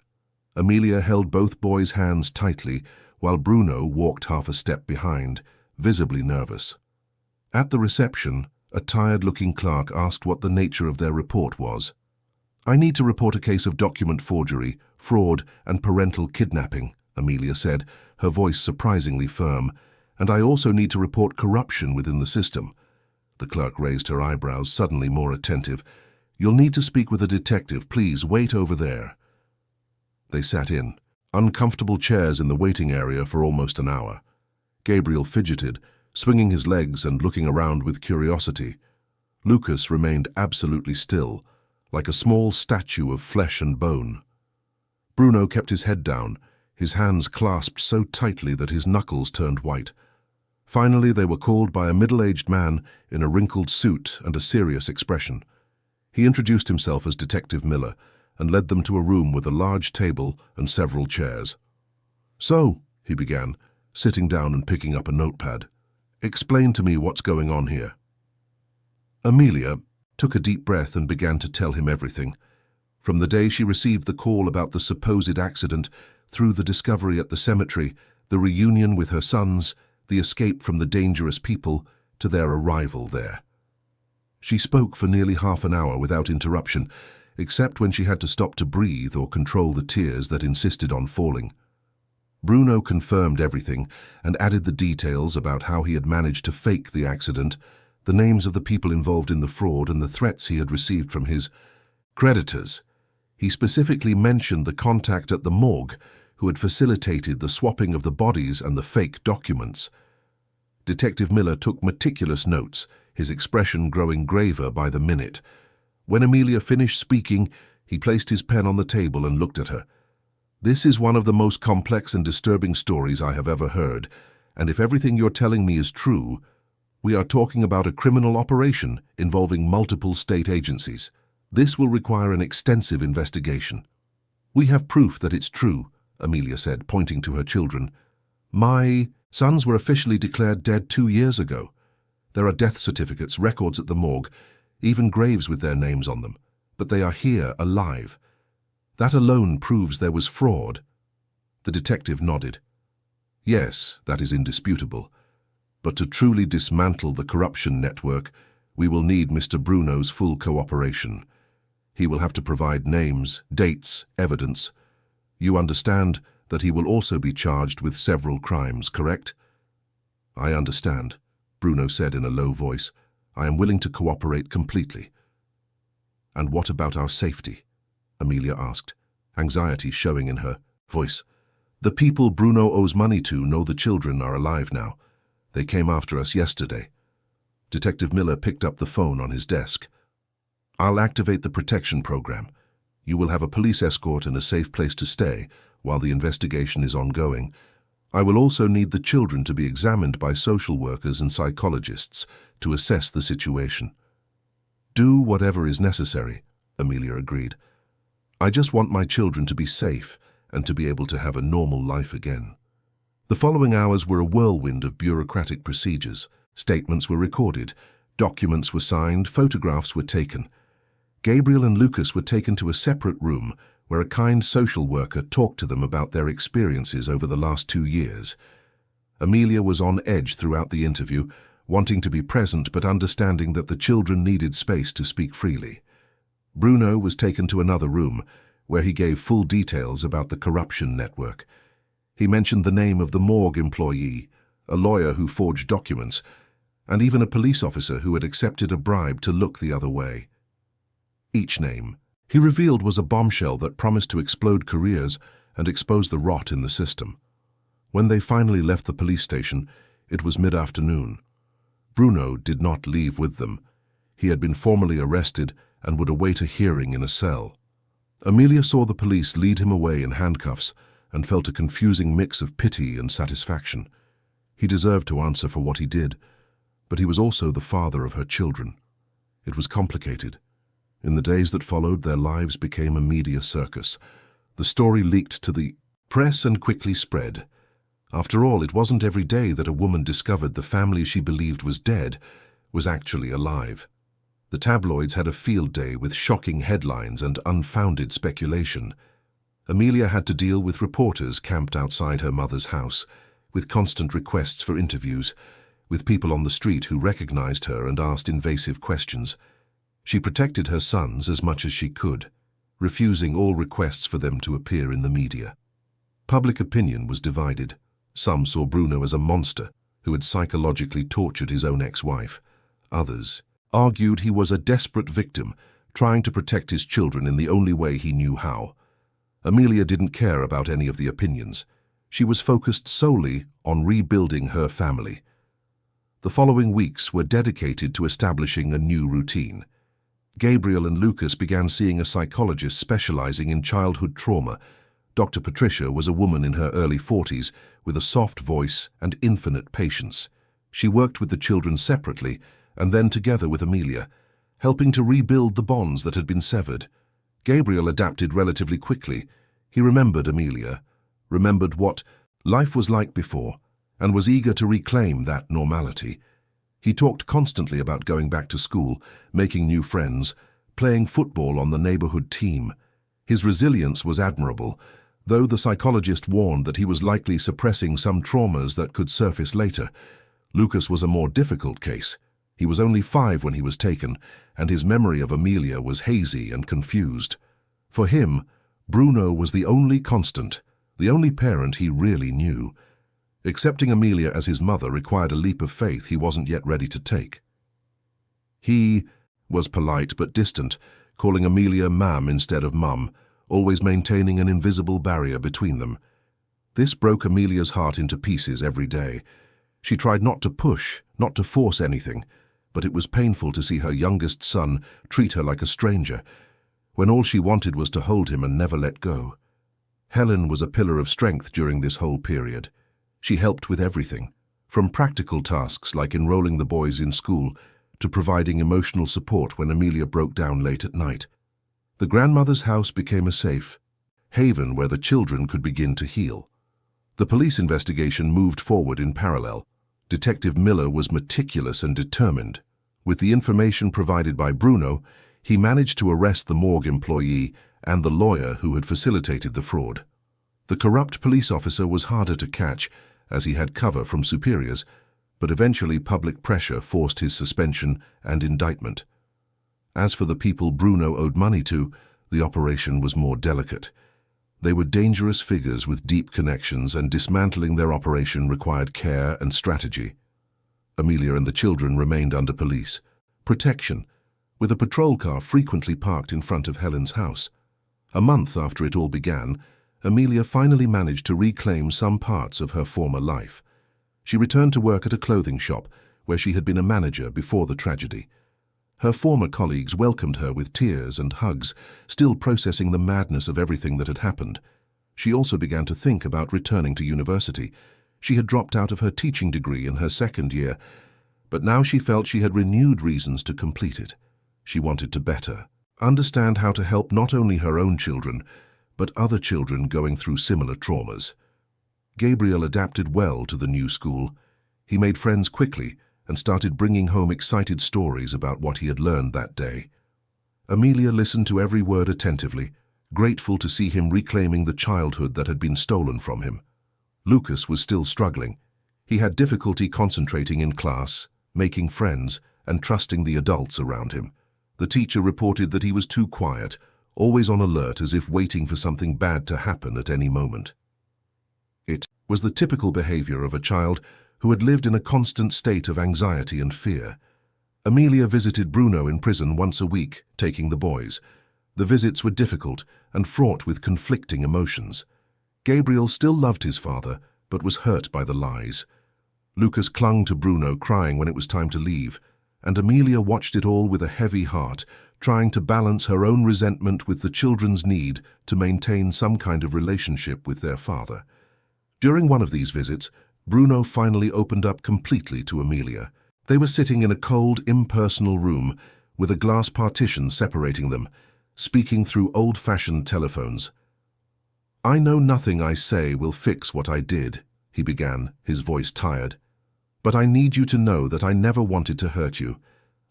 Amelia held both boys' hands tightly, while Bruno walked half a step behind, visibly nervous. At the reception, a tired-looking clerk asked what the nature of their report was. "I need to report a case of document forgery, fraud, and parental kidnapping," Amelia said, her voice surprisingly firm, "and I also need to report corruption within the system." The clerk raised her eyebrows, suddenly more attentive. "You'll need to speak with a detective. Please wait over there." They sat in uncomfortable chairs in the waiting area for almost an hour. Gabriel fidgeted, swinging his legs and looking around with curiosity. Lucas remained absolutely still, like a small statue of flesh and bone. Bruno kept his head down, his hands clasped so tightly that his knuckles turned white. Finally, they were called by a middle-aged man in a wrinkled suit and a serious expression. He introduced himself as Detective Miller and led them to a room with a large table and several chairs. "So," he began, sitting down and picking up a notepad, "explain to me what's going on here." Amelia took a deep breath and began to tell him everything. From the day she received the call about the supposed accident, through the discovery at the cemetery, the reunion with her sons, the escape from the dangerous people, to their arrival there. She spoke for nearly half an hour without interruption, except when she had to stop to breathe or control the tears that insisted on falling. Bruno confirmed everything and added the details about how he had managed to fake the accident, the names of the people involved in the fraud, and the threats he had received from his creditors. He specifically mentioned the contact at the morgue who had facilitated the swapping of the bodies and the fake documents. Detective Miller took meticulous notes, his expression growing graver by the minute. When Amelia finished speaking, he placed his pen on the table and looked at her. "This is one of the most complex and disturbing stories I have ever heard, and if everything you're telling me is true, we are talking about a criminal operation involving multiple state agencies. This will require an extensive investigation." "We have proof that it's true," Amelia said, pointing to her children. "My sons were officially declared dead 2 years ago. There are death certificates, records at the morgue, even graves with their names on them, but they are here alive. That alone proves there was fraud." The detective nodded. "Yes, that is indisputable. But to truly dismantle the corruption network, we will need Mr. Bruno's full cooperation. He will have to provide names, dates, evidence. You understand that he will also be charged with several crimes, correct?" "I understand," Bruno said in a low voice. "I am willing to cooperate completely." "And what about our safety?" Amelia asked, anxiety showing in her voice. "The people Bruno owes money to know the children are alive now. They came after us yesterday." Detective Miller picked up the phone on his desk. "I'll activate the protection program. You will have a police escort and a safe place to stay while the investigation is ongoing. I will also need the children to be examined by social workers and psychologists to assess the situation." "Do whatever is necessary," Amelia agreed. "I just want my children to be safe and to be able to have a normal life again." The following hours were a whirlwind of bureaucratic procedures. Statements were recorded, documents were signed, photographs were taken. Gabriel and Lucas were taken to a separate room where a kind social worker talked to them about their experiences over the last 2 years. Amelia was on edge throughout the interview, wanting to be present but understanding that the children needed space to speak freely. Bruno was taken to another room, where he gave full details about the corruption network. He mentioned the name of the morgue employee, a lawyer who forged documents, and even a police officer who had accepted a bribe to look the other way. Each name, he revealed, was a bombshell that promised to explode careers and expose the rot in the system. When they finally left the police station, it was mid-afternoon. Bruno did not leave with them. He had been formally arrested and would await a hearing in a cell. Amelia saw the police lead him away in handcuffs and felt a confusing mix of pity and satisfaction. He deserved to answer for what he did, but he was also the father of her children. It was complicated. In the days that followed, their lives became a media circus. The story leaked to the press and quickly spread. After all, it wasn't every day that a woman discovered the family she believed was dead was actually alive. The tabloids had a field day with shocking headlines and unfounded speculation. Amelia had to deal with reporters camped outside her mother's house, with constant requests for interviews, with people on the street who recognized her and asked invasive questions. She protected her sons as much as she could, refusing all requests for them to appear in the media. Public opinion was divided. Some saw Bruno as a monster who had psychologically tortured his own ex-wife. Others argued he was a desperate victim trying to protect his children in the only way he knew how. Amelia didn't care about any of the opinions. She was focused solely on rebuilding her family. The following weeks were dedicated to establishing a new routine. Gabriel and Lucas began seeing a psychologist specializing in childhood trauma. Dr. Patricia was a woman in her early 40s with a soft voice and infinite patience. She worked with the children separately and then together with Amelia, helping to rebuild the bonds that had been severed. Gabriel adapted relatively quickly. He remembered Amelia, remembered what life was like before, and was eager to reclaim that normality. He talked constantly about going back to school, making new friends, playing football on the neighborhood team. His resilience was admirable, though the psychologist warned that he was likely suppressing some traumas that could surface later. Lucas was a more difficult case. He was only 5 when he was taken, and his memory of Amelia was hazy and confused. For him, Bruno was the only constant, the only parent he really knew. Accepting Amelia as his mother required a leap of faith he wasn't yet ready to take. He was polite but distant, calling Amelia ma'am instead of mum, always maintaining an invisible barrier between them. This broke Amelia's heart into pieces every day. She tried not to push, not to force anything, but it was painful to see her youngest son treat her like a stranger, when all she wanted was to hold him and never let go. Helen was a pillar of strength during this whole period. She helped with everything, from practical tasks like enrolling the boys in school to providing emotional support when Amelia broke down late at night. The grandmother's house became a safe haven where the children could begin to heal. The police investigation moved forward in parallel. Detective Miller was meticulous and determined. With the information provided by Bruno, he managed to arrest the morgue employee and the lawyer who had facilitated the fraud. The corrupt police officer was harder to catch, as he had cover from superiors, but eventually public pressure forced his suspension and indictment. As for the people Bruno owed money to, the operation was more delicate. They were dangerous figures with deep connections, and dismantling their operation required care and strategy. Amelia and the children remained under police protection, with a patrol car frequently parked in front of Helen's house. A month after it all began, Amelia finally managed to reclaim some parts of her former life. She returned to work at a clothing shop, where she had been a manager before the tragedy. Her former colleagues welcomed her with tears and hugs, still processing the madness of everything that had happened. She also began to think about returning to university. She had dropped out of her teaching degree in her second year, but now she felt she had renewed reasons to complete it. She wanted to better understand how to help not only her own children, but other children going through similar traumas. Gabriel adapted well to the new school. He made friends quickly and started bringing home excited stories about what he had learned that day. Amelia listened to every word attentively, grateful to see him reclaiming the childhood that had been stolen from him. Lucas was still struggling. He had difficulty concentrating in class, making friends, and trusting the adults around him. The teacher reported that he was too quiet, always on alert as if waiting for something bad to happen at any moment. It was the typical behavior of a child who had lived in a constant state of anxiety and fear. Amelia visited Bruno in prison once a week, taking the boys. The visits were difficult and fraught with conflicting emotions. Gabriel still loved his father, but was hurt by the lies. Lucas clung to Bruno, crying when it was time to leave, and Amelia watched it all with a heavy heart, trying to balance her own resentment with the children's need to maintain some kind of relationship with their father. During one of these visits, Bruno finally opened up completely to Amelia. They were sitting in a cold, impersonal room with a glass partition separating them, speaking through old-fashioned telephones. "I know nothing I say will fix what I did," he began, his voice tired. "But I need you to know that I never wanted to hurt you.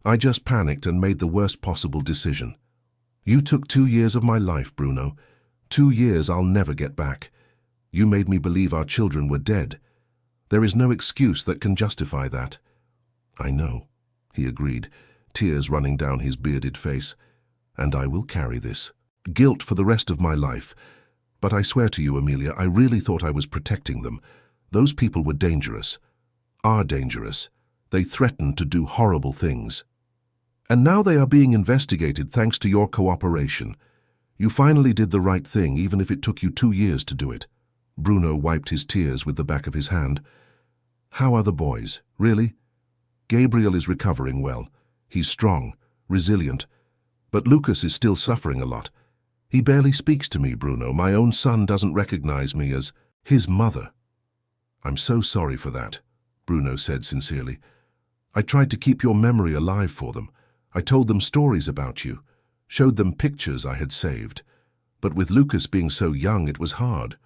I just panicked and made the worst possible decision. You took 2 years of my life, Bruno. 2 years I'll never get back. You made me believe our children were dead. There is no excuse that can justify that." "I know," he agreed, tears running down his bearded face. "And I will carry this guilt for the rest of my life. But I swear to you, Amelia, I really thought I was protecting them. Those people were dangerous. Are dangerous. They threatened to do horrible things. And now they are being investigated thanks to your cooperation. You finally did the right thing, even if it took you 2 years to do it." Bruno wiped his tears with the back of his hand. "How are the boys, really?" "Gabriel is recovering well. He's strong, resilient. But Lucas is still suffering a lot. He barely speaks to me, Bruno. My own son doesn't recognize me as his mother." "I'm so sorry for that," Bruno said sincerely. "I tried to keep your memory alive for them. I told them stories about you, showed them pictures I had saved. But with Lucas being so young, it was hard.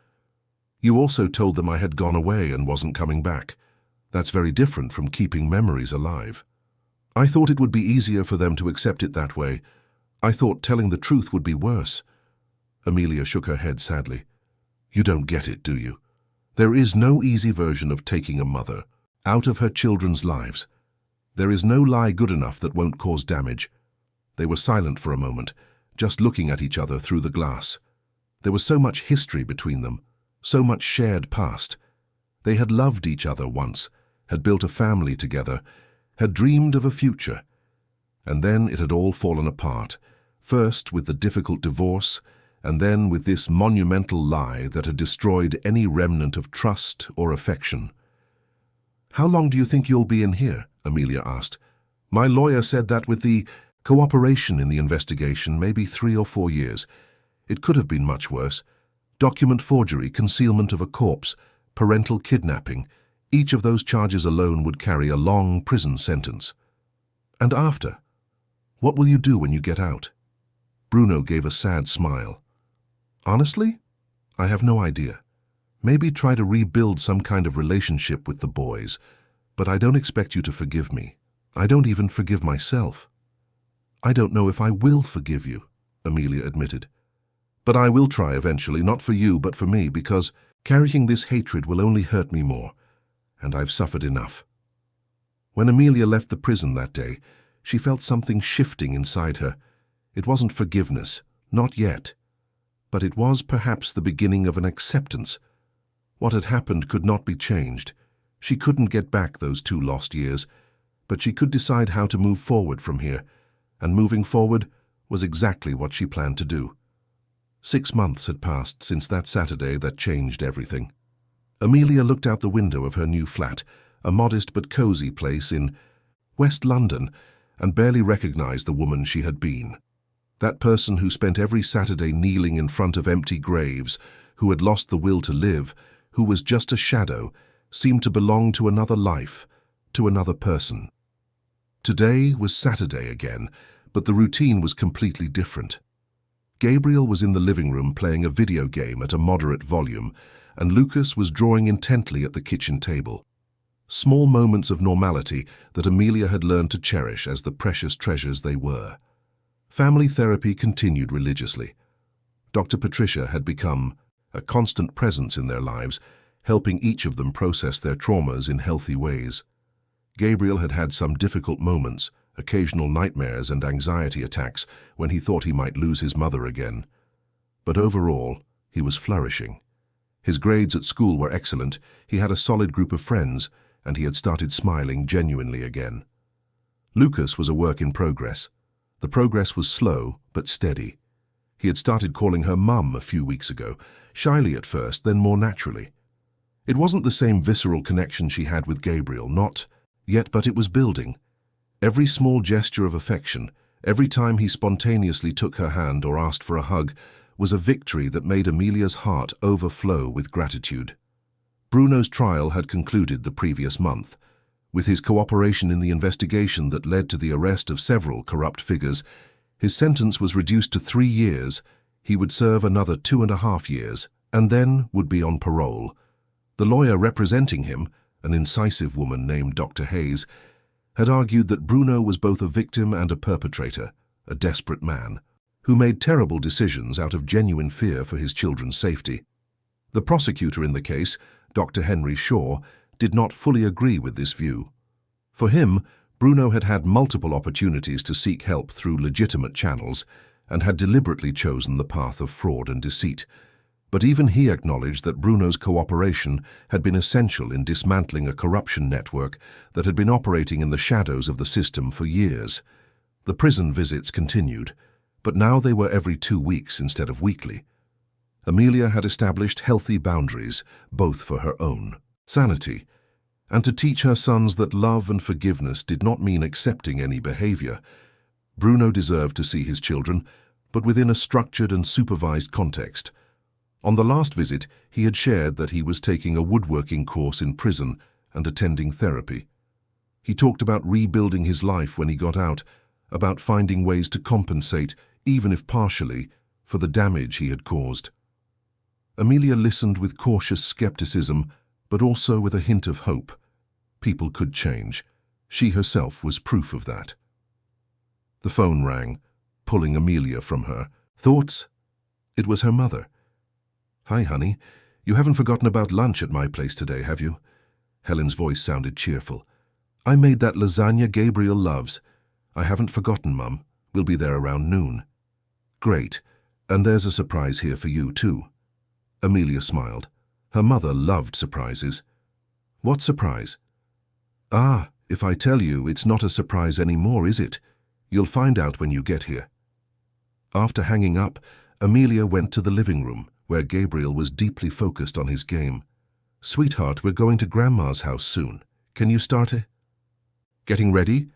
You also told them I had gone away and wasn't coming back. That's very different from keeping memories alive. I thought it would be easier for them to accept it that way. I thought telling the truth would be worse." Amelia shook her head sadly. "You don't get it, do you? There is no easy version of taking a mother out of her children's lives. There is no lie good enough that won't cause damage." They were silent for a moment, just looking at each other through the glass. There was so much history between them, so much shared past. They had loved each other once, had built a family together, had dreamed of a future. And then it had all fallen apart, first with the difficult divorce, and then with this monumental lie that had destroyed any remnant of trust or affection. "How long do you think you'll be in here?" Amelia asked. "My lawyer said that with the cooperation in the investigation, maybe 3 or 4 years. It could have been much worse. Document forgery, concealment of a corpse, parental kidnapping. Each of those charges alone would carry a long prison sentence." "And after? What will you do when you get out?" Bruno gave a sad smile. "Honestly, I have no idea. Maybe try to rebuild some kind of relationship with the boys, but I don't expect you to forgive me. I don't even forgive myself." "I don't know if I will forgive you," Amelia admitted. "But I will try eventually, not for you, but for me, because carrying this hatred will only hurt me more, and I've suffered enough." When Amelia left the prison that day, she felt something shifting inside her. It wasn't forgiveness, not yet. But it was perhaps the beginning of an acceptance. What had happened could not be changed. She couldn't get back those 2 lost years, but she could decide how to move forward from here, and moving forward was exactly what she planned to do. 6 months had passed since that Saturday that changed everything. Amelia looked out the window of her new flat, a modest but cozy place in West London, and barely recognized the woman she had been. That person who spent every Saturday kneeling in front of empty graves, who had lost the will to live, who was just a shadow, seemed to belong to another life, to another person. Today was Saturday again, but the routine was completely different. Gabriel was in the living room playing a video game at a moderate volume, and Lucas was drawing intently at the kitchen table. Small moments of normality that Amelia had learned to cherish as the precious treasures they were. Family therapy continued religiously. Dr. Patricia had become a constant presence in their lives, helping each of them process their traumas in healthy ways. Gabriel had had some difficult moments, occasional nightmares and anxiety attacks when he thought he might lose his mother again. But overall, he was flourishing. His grades at school were excellent, he had a solid group of friends, and he had started smiling genuinely again. Lucas was a work in progress. The progress was slow but steady. He had started calling her Mum a few weeks ago, shyly at first, then more naturally. It wasn't the same visceral connection she had with Gabriel, not yet, but it was building. Every small gesture of affection, every time he spontaneously took her hand or asked for a hug, was a victory that made Amelia's heart overflow with gratitude. Bruno's trial had concluded the previous month. With his cooperation in the investigation that led to the arrest of several corrupt figures, his sentence was reduced to 3 years. He would serve another 2.5 years, and then would be on parole. The lawyer representing him, an incisive woman named Dr. Hayes, had argued that Bruno was both a victim and a perpetrator, a desperate man, who made terrible decisions out of genuine fear for his children's safety. The prosecutor in the case, Dr. Henry Shaw, did not fully agree with this view. For him, Bruno had had multiple opportunities to seek help through legitimate channels and had deliberately chosen the path of fraud and deceit. But even he acknowledged that Bruno's cooperation had been essential in dismantling a corruption network that had been operating in the shadows of the system for years. The prison visits continued, but now they were every 2 weeks instead of weekly. Amelia had established healthy boundaries, both for her own sanity, and to teach her sons that love and forgiveness did not mean accepting any behavior. Bruno deserved to see his children, but within a structured and supervised context. On the last visit, he had shared that he was taking a woodworking course in prison and attending therapy. He talked about rebuilding his life when he got out, about finding ways to compensate, even if partially, for the damage he had caused. Amelia listened with cautious skepticism, but also with a hint of hope. People could change. She herself was proof of that. The phone rang, pulling Amelia from her. Thoughts? It was her mother. "Hi, honey. You haven't forgotten about lunch at my place today, have you?" Helen's voice sounded cheerful. "I made that lasagna Gabriel loves. I haven't forgotten, Mum. We'll be there around noon." "Great. And there's a surprise here for you, too." Amelia smiled. Her mother loved surprises. "What surprise?" "Ah, if I tell you, it's not a surprise anymore, is it? You'll find out when you get here." After hanging up, Amelia went to the living room, where Gabriel was deeply focused on his game. "Sweetheart, we're going to Grandma's house soon. Can you start it?" "Getting ready?"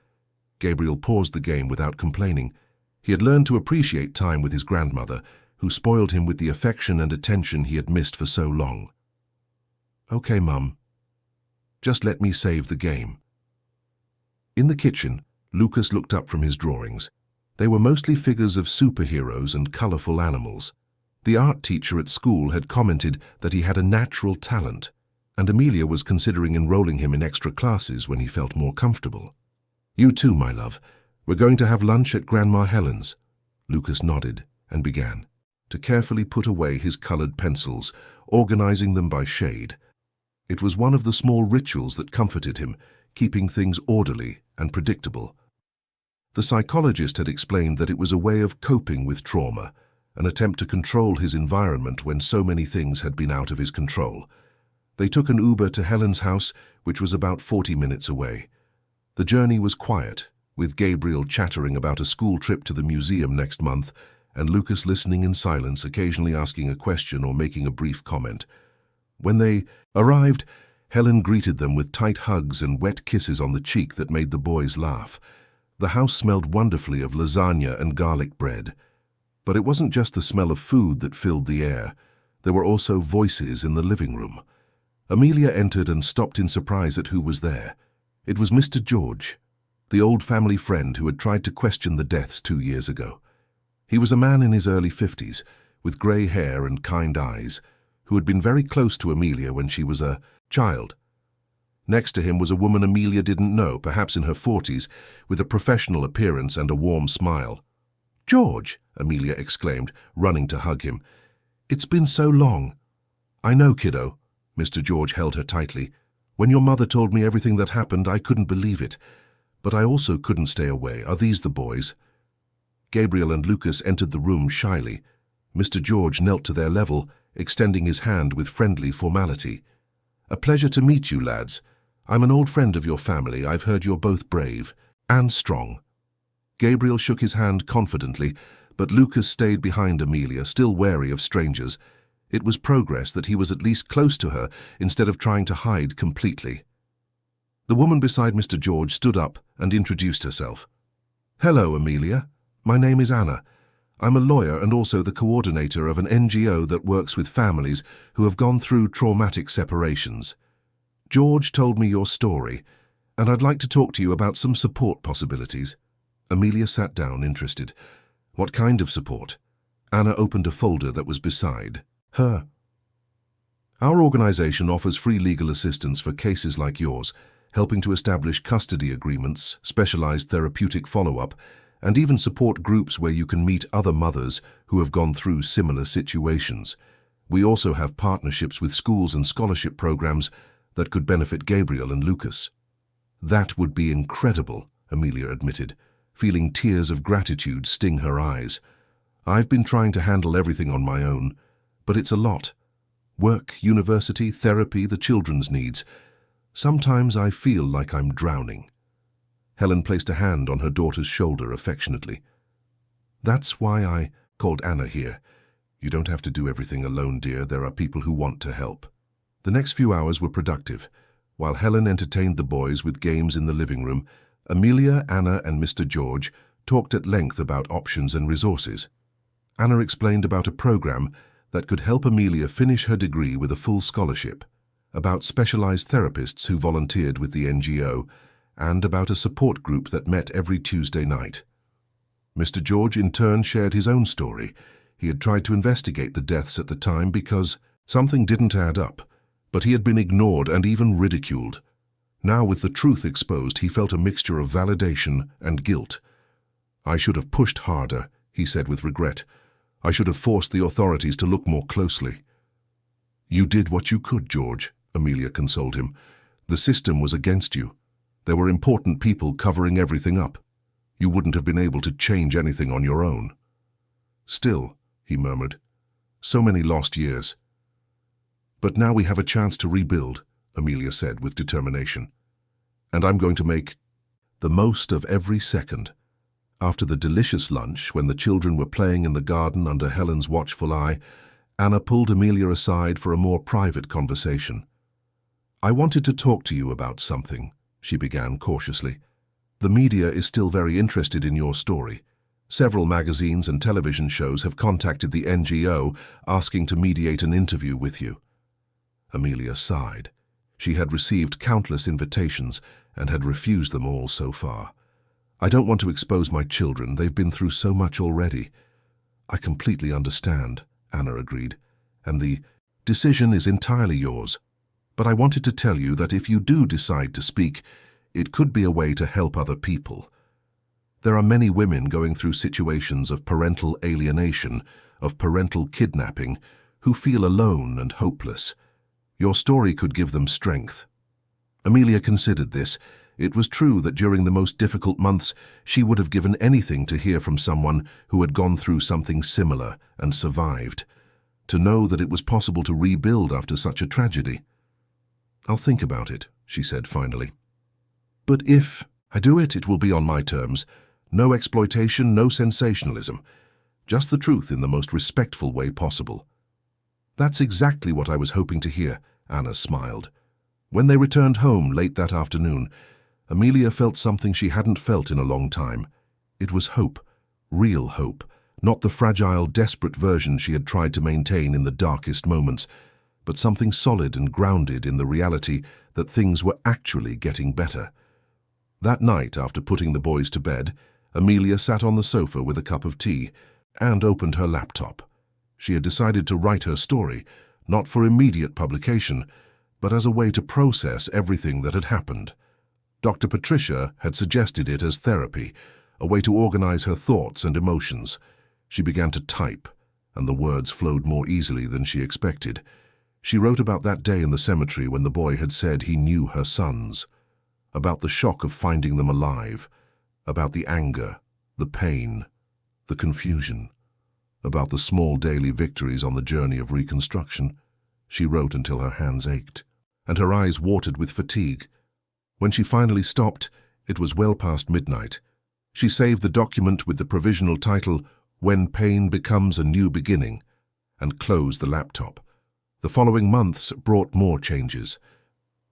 Gabriel paused the game without complaining. He had learned to appreciate time with his grandmother, who spoiled him with the affection and attention he had missed for so long. "Okay, Mum. Just let me save the game." In the kitchen, Lucas looked up from his drawings. They were mostly figures of superheroes and colorful animals. The art teacher at school had commented that he had a natural talent, and Amelia was considering enrolling him in extra classes when he felt more comfortable. "You too, my love. We're going to have lunch at Grandma Helen's." Lucas nodded and began to carefully put away his colored pencils, organizing them by shade. It was one of the small rituals that comforted him, keeping things orderly and predictable. The psychologist had explained that it was a way of coping with trauma, an attempt to control his environment when so many things had been out of his control. They took an Uber to Helen's house, which was about 40 minutes away. The journey was quiet, with Gabriel chattering about a school trip to the museum next month, and Lucas listening in silence, occasionally asking a question or making a brief comment. When they arrived, Helen greeted them with tight hugs and wet kisses on the cheek that made the boys laugh. The house smelled wonderfully of lasagna and garlic bread. But it wasn't just the smell of food that filled the air. There were also voices in the living room. Amelia entered and stopped in surprise at who was there. It was Mr. George, the old family friend who had tried to question the deaths 2 years ago. He was a man in his early 50s, with grey hair and kind eyes, who had been very close to Amelia when she was a child. Next to him was a woman Amelia didn't know, perhaps in her 40s, with a professional appearance and a warm smile. "George!" Amelia exclaimed, running to hug him. "It's been so long." "I know, kiddo." Mr. George held her tightly. When your mother told me everything that happened, I couldn't believe it. But I also couldn't stay away. Are these the boys?" Gabriel and Lucas entered the room shyly. Mr. George knelt to their level, extending his hand with friendly formality. "A pleasure to meet you, lads. I'm an old friend of your family. I've heard you're both brave and strong." Gabriel shook his hand confidently, but Lucas stayed behind Amelia, still wary of strangers. It was progress that he was at least close to her instead of trying to hide completely. The woman beside Mr. George stood up and introduced herself. "Hello, Amelia. My name is Anna. I'm a lawyer and also the coordinator of an NGO that works with families who have gone through traumatic separations. George told me your story, and I'd like to talk to you about some support possibilities." Amelia sat down, interested. "What kind of support?" Anna opened a folder that was beside her. "Our organization offers free legal assistance for cases like yours, helping to establish custody agreements, specialized therapeutic follow-up, and even support groups where you can meet other mothers who have gone through similar situations. We also have partnerships with schools and scholarship programs that could benefit Gabriel and Lucas." "That would be incredible," Amelia admitted, feeling tears of gratitude sting her eyes. "I've been trying to handle everything on my own, but it's a lot. Work, university, therapy, the children's needs. Sometimes I feel like I'm drowning." Helen placed a hand on her daughter's shoulder affectionately. "That's why I called Anna here. You don't have to do everything alone, dear. There are people who want to help." The next few hours were productive. While Helen entertained the boys with games in the living room, Amelia, Anna, and Mr. George talked at length about options and resources. Anna explained about a program that could help Amelia finish her degree with a full scholarship, about specialized therapists who volunteered with the NGO, and about a support group that met every Tuesday night. Mr. George in turn shared his own story. He had tried to investigate the deaths at the time because something didn't add up, but he had been ignored and even ridiculed. Now, with the truth exposed, he felt a mixture of validation and guilt. "I should have pushed harder," he said with regret. "I should have forced the authorities to look more closely." "You did what you could, George," Amelia consoled him. "The system was against you. There were important people covering everything up. You wouldn't have been able to change anything on your own." "Still," he murmured, "so many lost years." "But now we have a chance to rebuild," Amelia said with determination. "And I'm going to make the most of every second." After the delicious lunch, when the children were playing in the garden under Helen's watchful eye, Anna pulled Amelia aside for a more private conversation. "I wanted to talk to you about something," she began cautiously. "The media is still very interested in your story. Several magazines and television shows have contacted the NGO asking to mediate an interview with you." Amelia sighed. She had received countless invitations and had refused them all so far. "I don't want to expose my children. They've been through so much already." "I completely understand," Anna agreed, "and the decision is entirely yours. But I wanted to tell you that if you do decide to speak, it could be a way to help other people. There are many women going through situations of parental alienation, of parental kidnapping, who feel alone and hopeless. Your story could give them strength." Amelia considered this. It was true that during the most difficult months she would have given anything to hear from someone who had gone through something similar and survived, to know that it was possible to rebuild after such a tragedy. "I'll think about it," she said finally. "But if I do it, it will be on my terms. No exploitation, no sensationalism. Just the truth in the most respectful way possible." "That's exactly what I was hoping to hear," Anna smiled. When they returned home late that afternoon, Amelia felt something she hadn't felt in a long time. It was hope, real hope, not the fragile, desperate version she had tried to maintain in the darkest moments, but something solid and grounded in the reality that things were actually getting better. That night, after putting the boys to bed, Amelia sat on the sofa with a cup of tea and opened her laptop. She had decided to write her story, not for immediate publication, but as a way to process everything that had happened. Dr. Patricia had suggested it as therapy, a way to organize her thoughts and emotions. She began to type, and the words flowed more easily than she expected. She wrote about that day in the cemetery when the boy had said he knew her sons, about the shock of finding them alive, about the anger, the pain, the confusion, about the small daily victories on the journey of reconstruction. She wrote until her hands ached, and her eyes watered with fatigue. When she finally stopped, it was well past midnight. She saved the document with the provisional title, "When Pain Becomes a New Beginning," and closed the laptop. The following months brought more changes.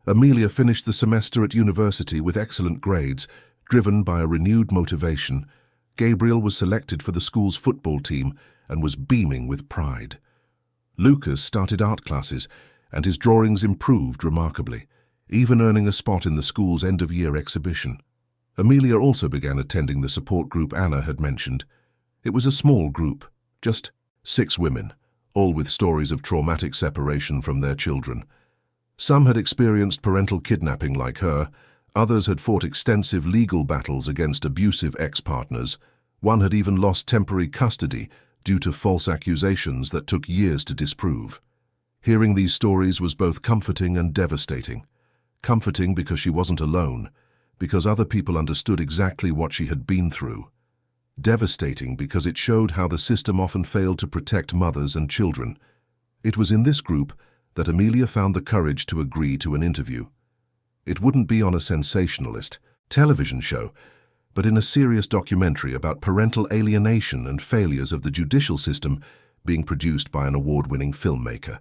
Amelia finished the semester at university with excellent grades, driven by a renewed motivation. Gabriel was selected for the school's football team and was beaming with pride. Lucas started art classes, and his drawings improved remarkably, even earning a spot in the school's end-of-year exhibition. Amelia also began attending the support group Anna had mentioned. It was a small group, just 6 women, all with stories of traumatic separation from their children. Some had experienced parental kidnapping like her, others had fought extensive legal battles against abusive ex-partners. One had even lost temporary custody due to false accusations that took years to disprove. Hearing these stories was both comforting and devastating. Comforting because she wasn't alone, because other people understood exactly what she had been through. Devastating because it showed how the system often failed to protect mothers and children. It was in this group that Amelia found the courage to agree to an interview. It wouldn't be on a sensationalist television show, but in a serious documentary about parental alienation and failures of the judicial system being produced by an award-winning filmmaker.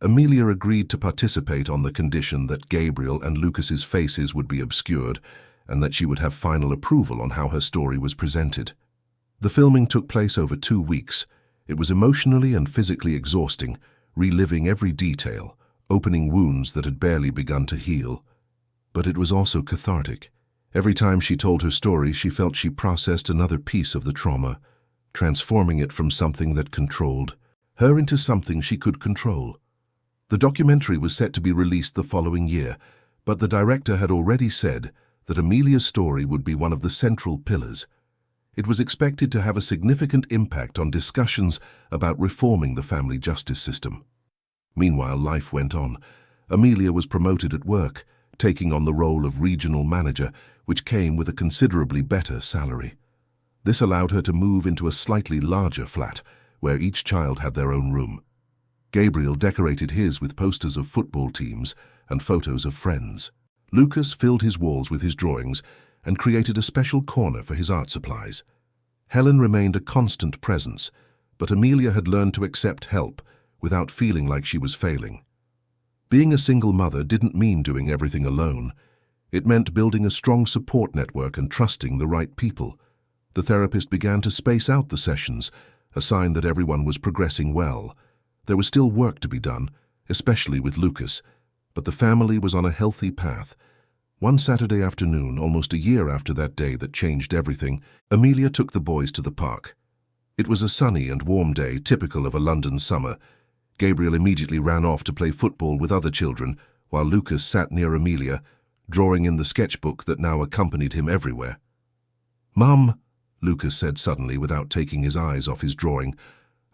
Amelia agreed to participate on the condition that Gabriel and Lucas's faces would be obscured and that she would have final approval on how her story was presented. The filming took place over 2 weeks. It was emotionally and physically exhausting, reliving every detail, opening wounds that had barely begun to heal. But it was also cathartic. Every time she told her story, she felt she processed another piece of the trauma, transforming it from something that controlled her into something she could control. The documentary was set to be released the following year, but the director had already said that Amelia's story would be one of the central pillars. It was expected to have a significant impact on discussions about reforming the family justice system. Meanwhile, life went on. Amelia was promoted at work, taking on the role of regional manager, which came with a considerably better salary. This allowed her to move into a slightly larger flat, where each child had their own room. Gabriel decorated his with posters of football teams and photos of friends. Lucas filled his walls with his drawings and created a special corner for his art supplies. Helen remained a constant presence, but Amelia had learned to accept help without feeling like she was failing. Being a single mother didn't mean doing everything alone. It meant building a strong support network and trusting the right people. The therapist began to space out the sessions, a sign that everyone was progressing well. There was still work to be done, especially with Lucas, but the family was on a healthy path. One Saturday afternoon, almost a year after that day that changed everything, Amelia took the boys to the park. It was a sunny and warm day, typical of a London summer. Gabriel immediately ran off to play football with other children, while Lucas sat near Amelia, drawing in the sketchbook that now accompanied him everywhere. "Mum," Lucas said suddenly without taking his eyes off his drawing,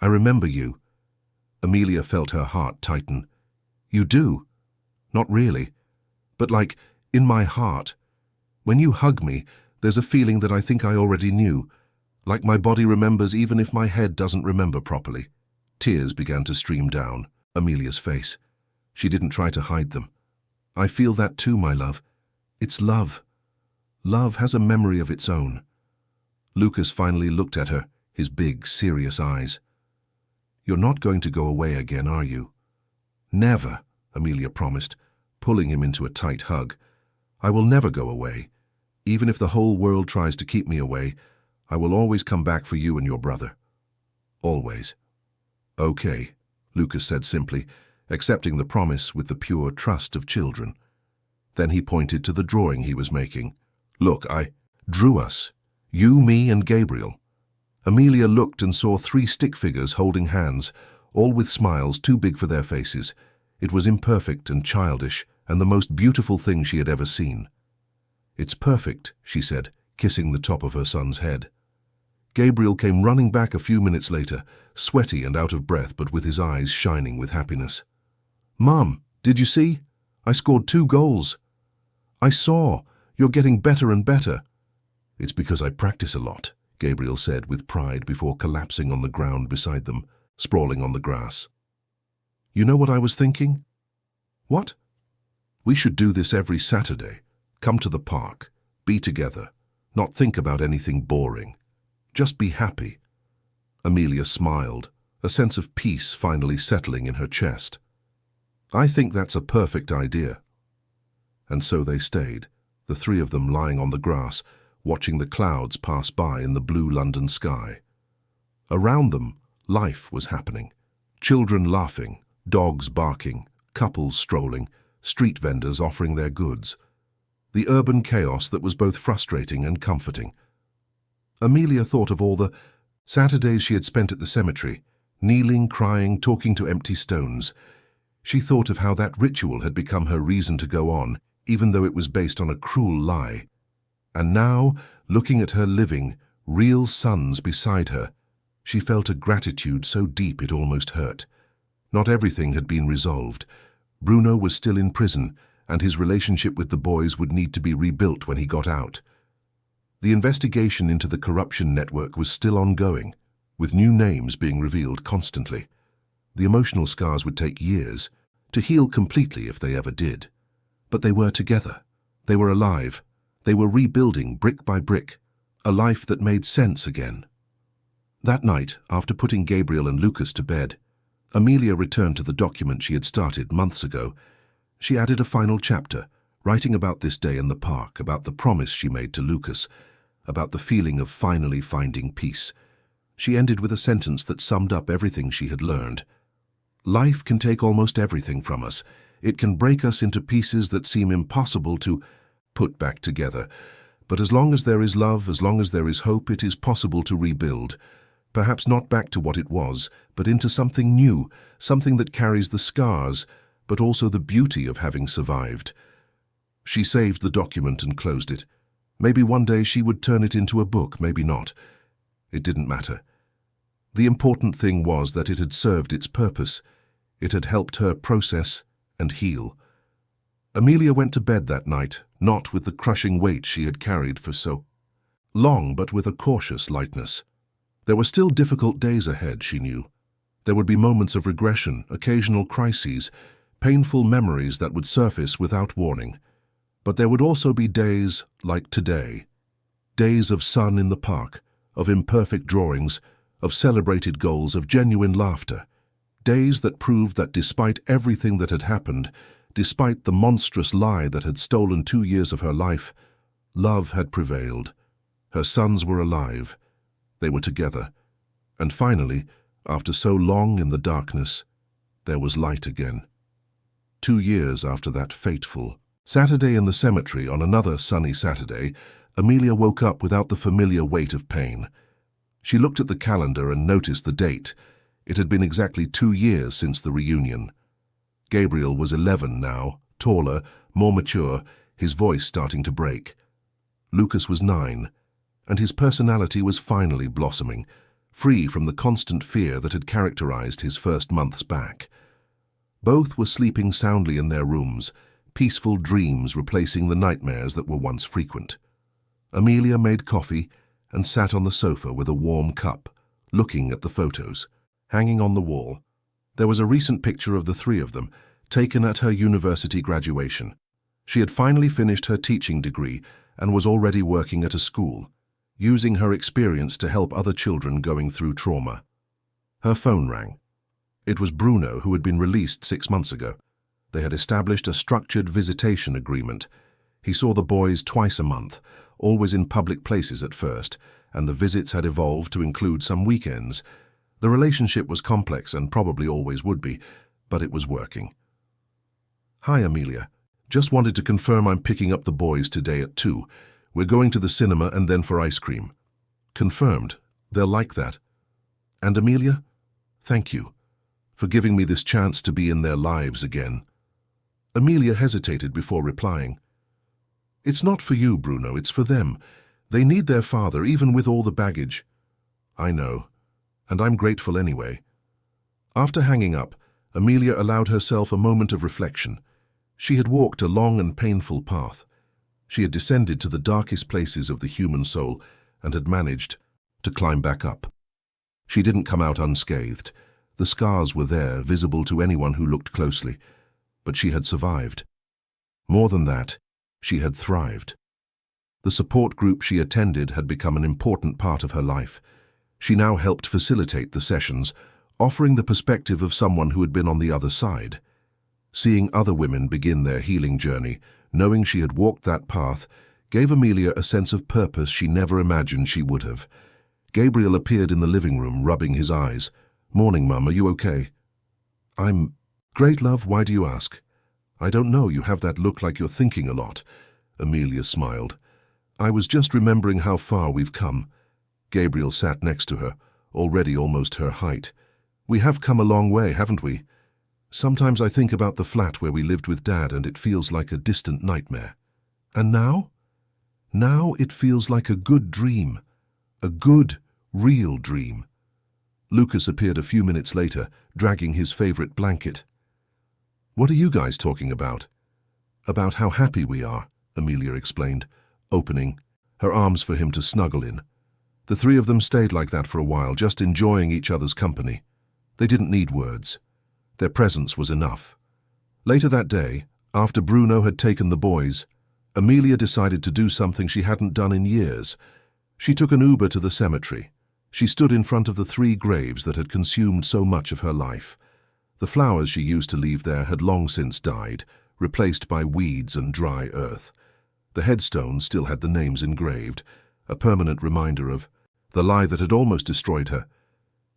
"I remember you." Amelia felt her heart tighten. "You do?" "Not really. But like, in my heart. When you hug me, there's a feeling that I think I already knew, like my body remembers even if my head doesn't remember properly." Tears began to stream down Amelia's face. She didn't try to hide them. "I feel that too, my love. It's love. Love has a memory of its own." Lucas finally looked at her, his big, serious eyes. "You're not going to go away again, are you?" "Never," Amelia promised, pulling him into a tight hug. "I will never go away. Even if the whole world tries to keep me away, I will always come back for you and your brother. Always." "Okay," Lucas said simply, accepting the promise with the pure trust of children. Then he pointed to the drawing he was making. "Look, I drew us. You, me, and Gabriel." Amelia looked and saw 3 stick figures holding hands, all with smiles too big for their faces. It was imperfect and childish, and the most beautiful thing she had ever seen. "It's perfect," she said, kissing the top of her son's head. Gabriel came running back a few minutes later, sweaty and out of breath, but with his eyes shining with happiness. "Mom, did you see? I scored 2 goals." "I saw. You're getting better and better." "It's because I practice a lot," Gabriel said with pride before collapsing on the ground beside them, sprawling on the grass. "You know what I was thinking?" "What?" "We should do this every Saturday. Come to the park, be together, not think about anything boring. Just be happy." Amelia smiled, a sense of peace finally settling in her chest. "I think that's a perfect idea." And so they stayed, the 3 of them lying on the grass, watching the clouds pass by in the blue London sky. Around them, life was happening. Children laughing, dogs barking, couples strolling, street vendors offering their goods. The urban chaos that was both frustrating and comforting. Amelia thought of all the Saturdays she had spent at the cemetery, kneeling, crying, talking to empty stones. She thought of how that ritual had become her reason to go on, even though it was based on a cruel lie. And now, looking at her living, real sons beside her, she felt a gratitude so deep it almost hurt. Not everything had been resolved. Bruno was still in prison, and his relationship with the boys would need to be rebuilt when he got out. The investigation into the corruption network was still ongoing, with new names being revealed constantly. The emotional scars would take years to heal completely if they ever did. But they were together. They were alive. They were rebuilding brick by brick, a life that made sense again. That night, after putting Gabriel and Lucas to bed, Amelia returned to the document she had started months ago. She added a final chapter, writing about this day in the park, about the promise she made to Lucas, about the feeling of finally finding peace. She ended with a sentence that summed up everything she had learned. "Life can take almost everything from us. It can break us into pieces that seem impossible to put back together. But as long as there is love, as long as there is hope, it is possible to rebuild. Perhaps not back to what it was, but into something new, something that carries the scars, but also the beauty of having survived." She saved the document and closed it. Maybe one day she would turn it into a book, maybe not. It didn't matter. The important thing was that it had served its purpose. It had helped her process and heal. Amelia went to bed that night, not with the crushing weight she had carried for so long, but with a cautious lightness. There were still difficult days ahead, she knew. There would be moments of regression, occasional crises, painful memories that would surface without warning. But there would also be days like today. Days of sun in the park, of imperfect drawings, of celebrated goals, of genuine laughter. Days that proved that despite everything that had happened, despite the monstrous lie that had stolen 2 years of her life, love had prevailed. Her sons were alive. They were together. And finally, after so long in the darkness, there was light again. 2 years after that fateful Saturday in the cemetery, on another sunny Saturday, Amelia woke up without the familiar weight of pain. She looked at the calendar and noticed the date. It had been exactly 2 years since the reunion. Gabriel was 11 now, taller, more mature, his voice starting to break. Lucas was 9, and his personality was finally blossoming, free from the constant fear that had characterized his first months back. Both were sleeping soundly in their rooms, peaceful dreams replacing the nightmares that were once frequent. Amelia made coffee and sat on the sofa with a warm cup, looking at the photos hanging on the wall. There was a recent picture of the 3 of them, taken at her university graduation. She had finally finished her teaching degree and was already working at a school, using her experience to help other children going through trauma. Her phone rang. It was Bruno, who had been released 6 months ago. They had established a structured visitation agreement. He saw the boys twice a month, always in public places at first, and the visits had evolved to include some weekends. The relationship was complex and probably always would be, but it was working. "Hi, Amelia. Just wanted to confirm I'm picking up the boys today at 2. We're going to the cinema and then for ice cream." "Confirmed. They'll like that." "And Amelia, thank you for giving me this chance to be in their lives again." Amelia hesitated before replying. "It's not for you, Bruno, it's for them. They need their father, even with all the baggage." "I know, and I'm grateful anyway." After hanging up, Amelia allowed herself a moment of reflection. She had walked a long and painful path. She had descended to the darkest places of the human soul and had managed to climb back up. She didn't come out unscathed. The scars were there, visible to anyone who looked closely. But she had survived. More than that, she had thrived. The support group she attended had become an important part of her life. She now helped facilitate the sessions, offering the perspective of someone who had been on the other side. Seeing other women begin their healing journey, knowing she had walked that path, gave Amelia a sense of purpose she never imagined she would have. Gabriel appeared in the living room, rubbing his eyes. "Morning, Mum, are you okay?" "I'm great, love. Why do you ask?" "I don't know, you have that look like you're thinking a lot." Amelia smiled. "I was just remembering how far we've come." Gabriel sat next to her, already almost her height. "We have come a long way, haven't we? Sometimes I think about the flat where we lived with Dad and it feels like a distant nightmare. And now? Now it feels like a good dream. A good, real dream." Lucas appeared a few minutes later, dragging his favorite blanket. "What are you guys talking about?" "About how happy we are," Amelia explained, opening her arms for him to snuggle in. The three of them stayed like that for a while, just enjoying each other's company. They didn't need words. Their presence was enough. Later that day, after Bruno had taken the boys, Amelia decided to do something she hadn't done in years. She took an Uber to the cemetery. She stood in front of the 3 graves that had consumed so much of her life. The flowers she used to leave there had long since died, replaced by weeds and dry earth. The headstones still had the names engraved, a permanent reminder of the lie that had almost destroyed her.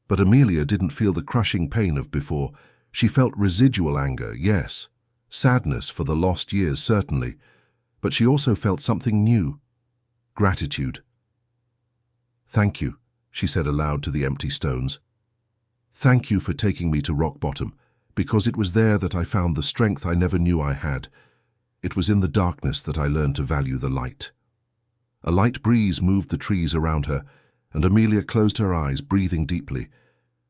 But Amelia didn't feel the crushing pain of before. She felt residual anger, yes, sadness for the lost years, certainly, but she also felt something new, gratitude. "Thank you," she said aloud to the empty stones. "Thank you for taking me to rock bottom, because it was there that I found the strength I never knew I had. It was in the darkness that I learned to value the light." A light breeze moved the trees around her, and Amelia closed her eyes, breathing deeply.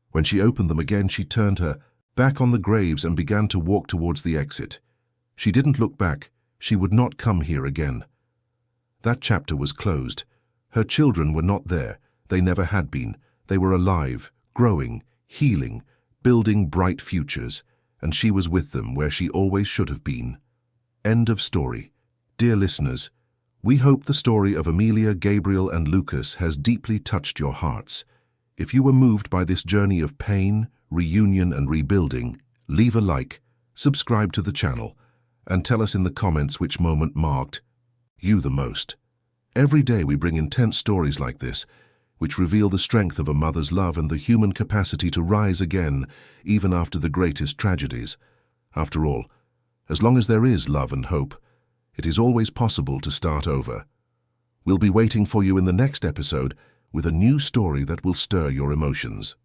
When she opened them again, she turned her back on the graves and began to walk towards the exit. She didn't look back. She would not come here again. That chapter was closed. Her children were not there. They never had been. They were alive, growing, healing, building bright futures, and she was with them where she always should have been. End of story. Dear listeners, we hope the story of Amelia, Gabriel, and Lucas has deeply touched your hearts. If you were moved by this journey of pain, reunion, and rebuilding, leave a like, subscribe to the channel, and tell us in the comments which moment marked you the most. Every day we bring intense stories like this, which reveal the strength of a mother's love and the human capacity to rise again, even after the greatest tragedies. After all, as long as there is love and hope, it is always possible to start over. We'll be waiting for you in the next episode with a new story that will stir your emotions.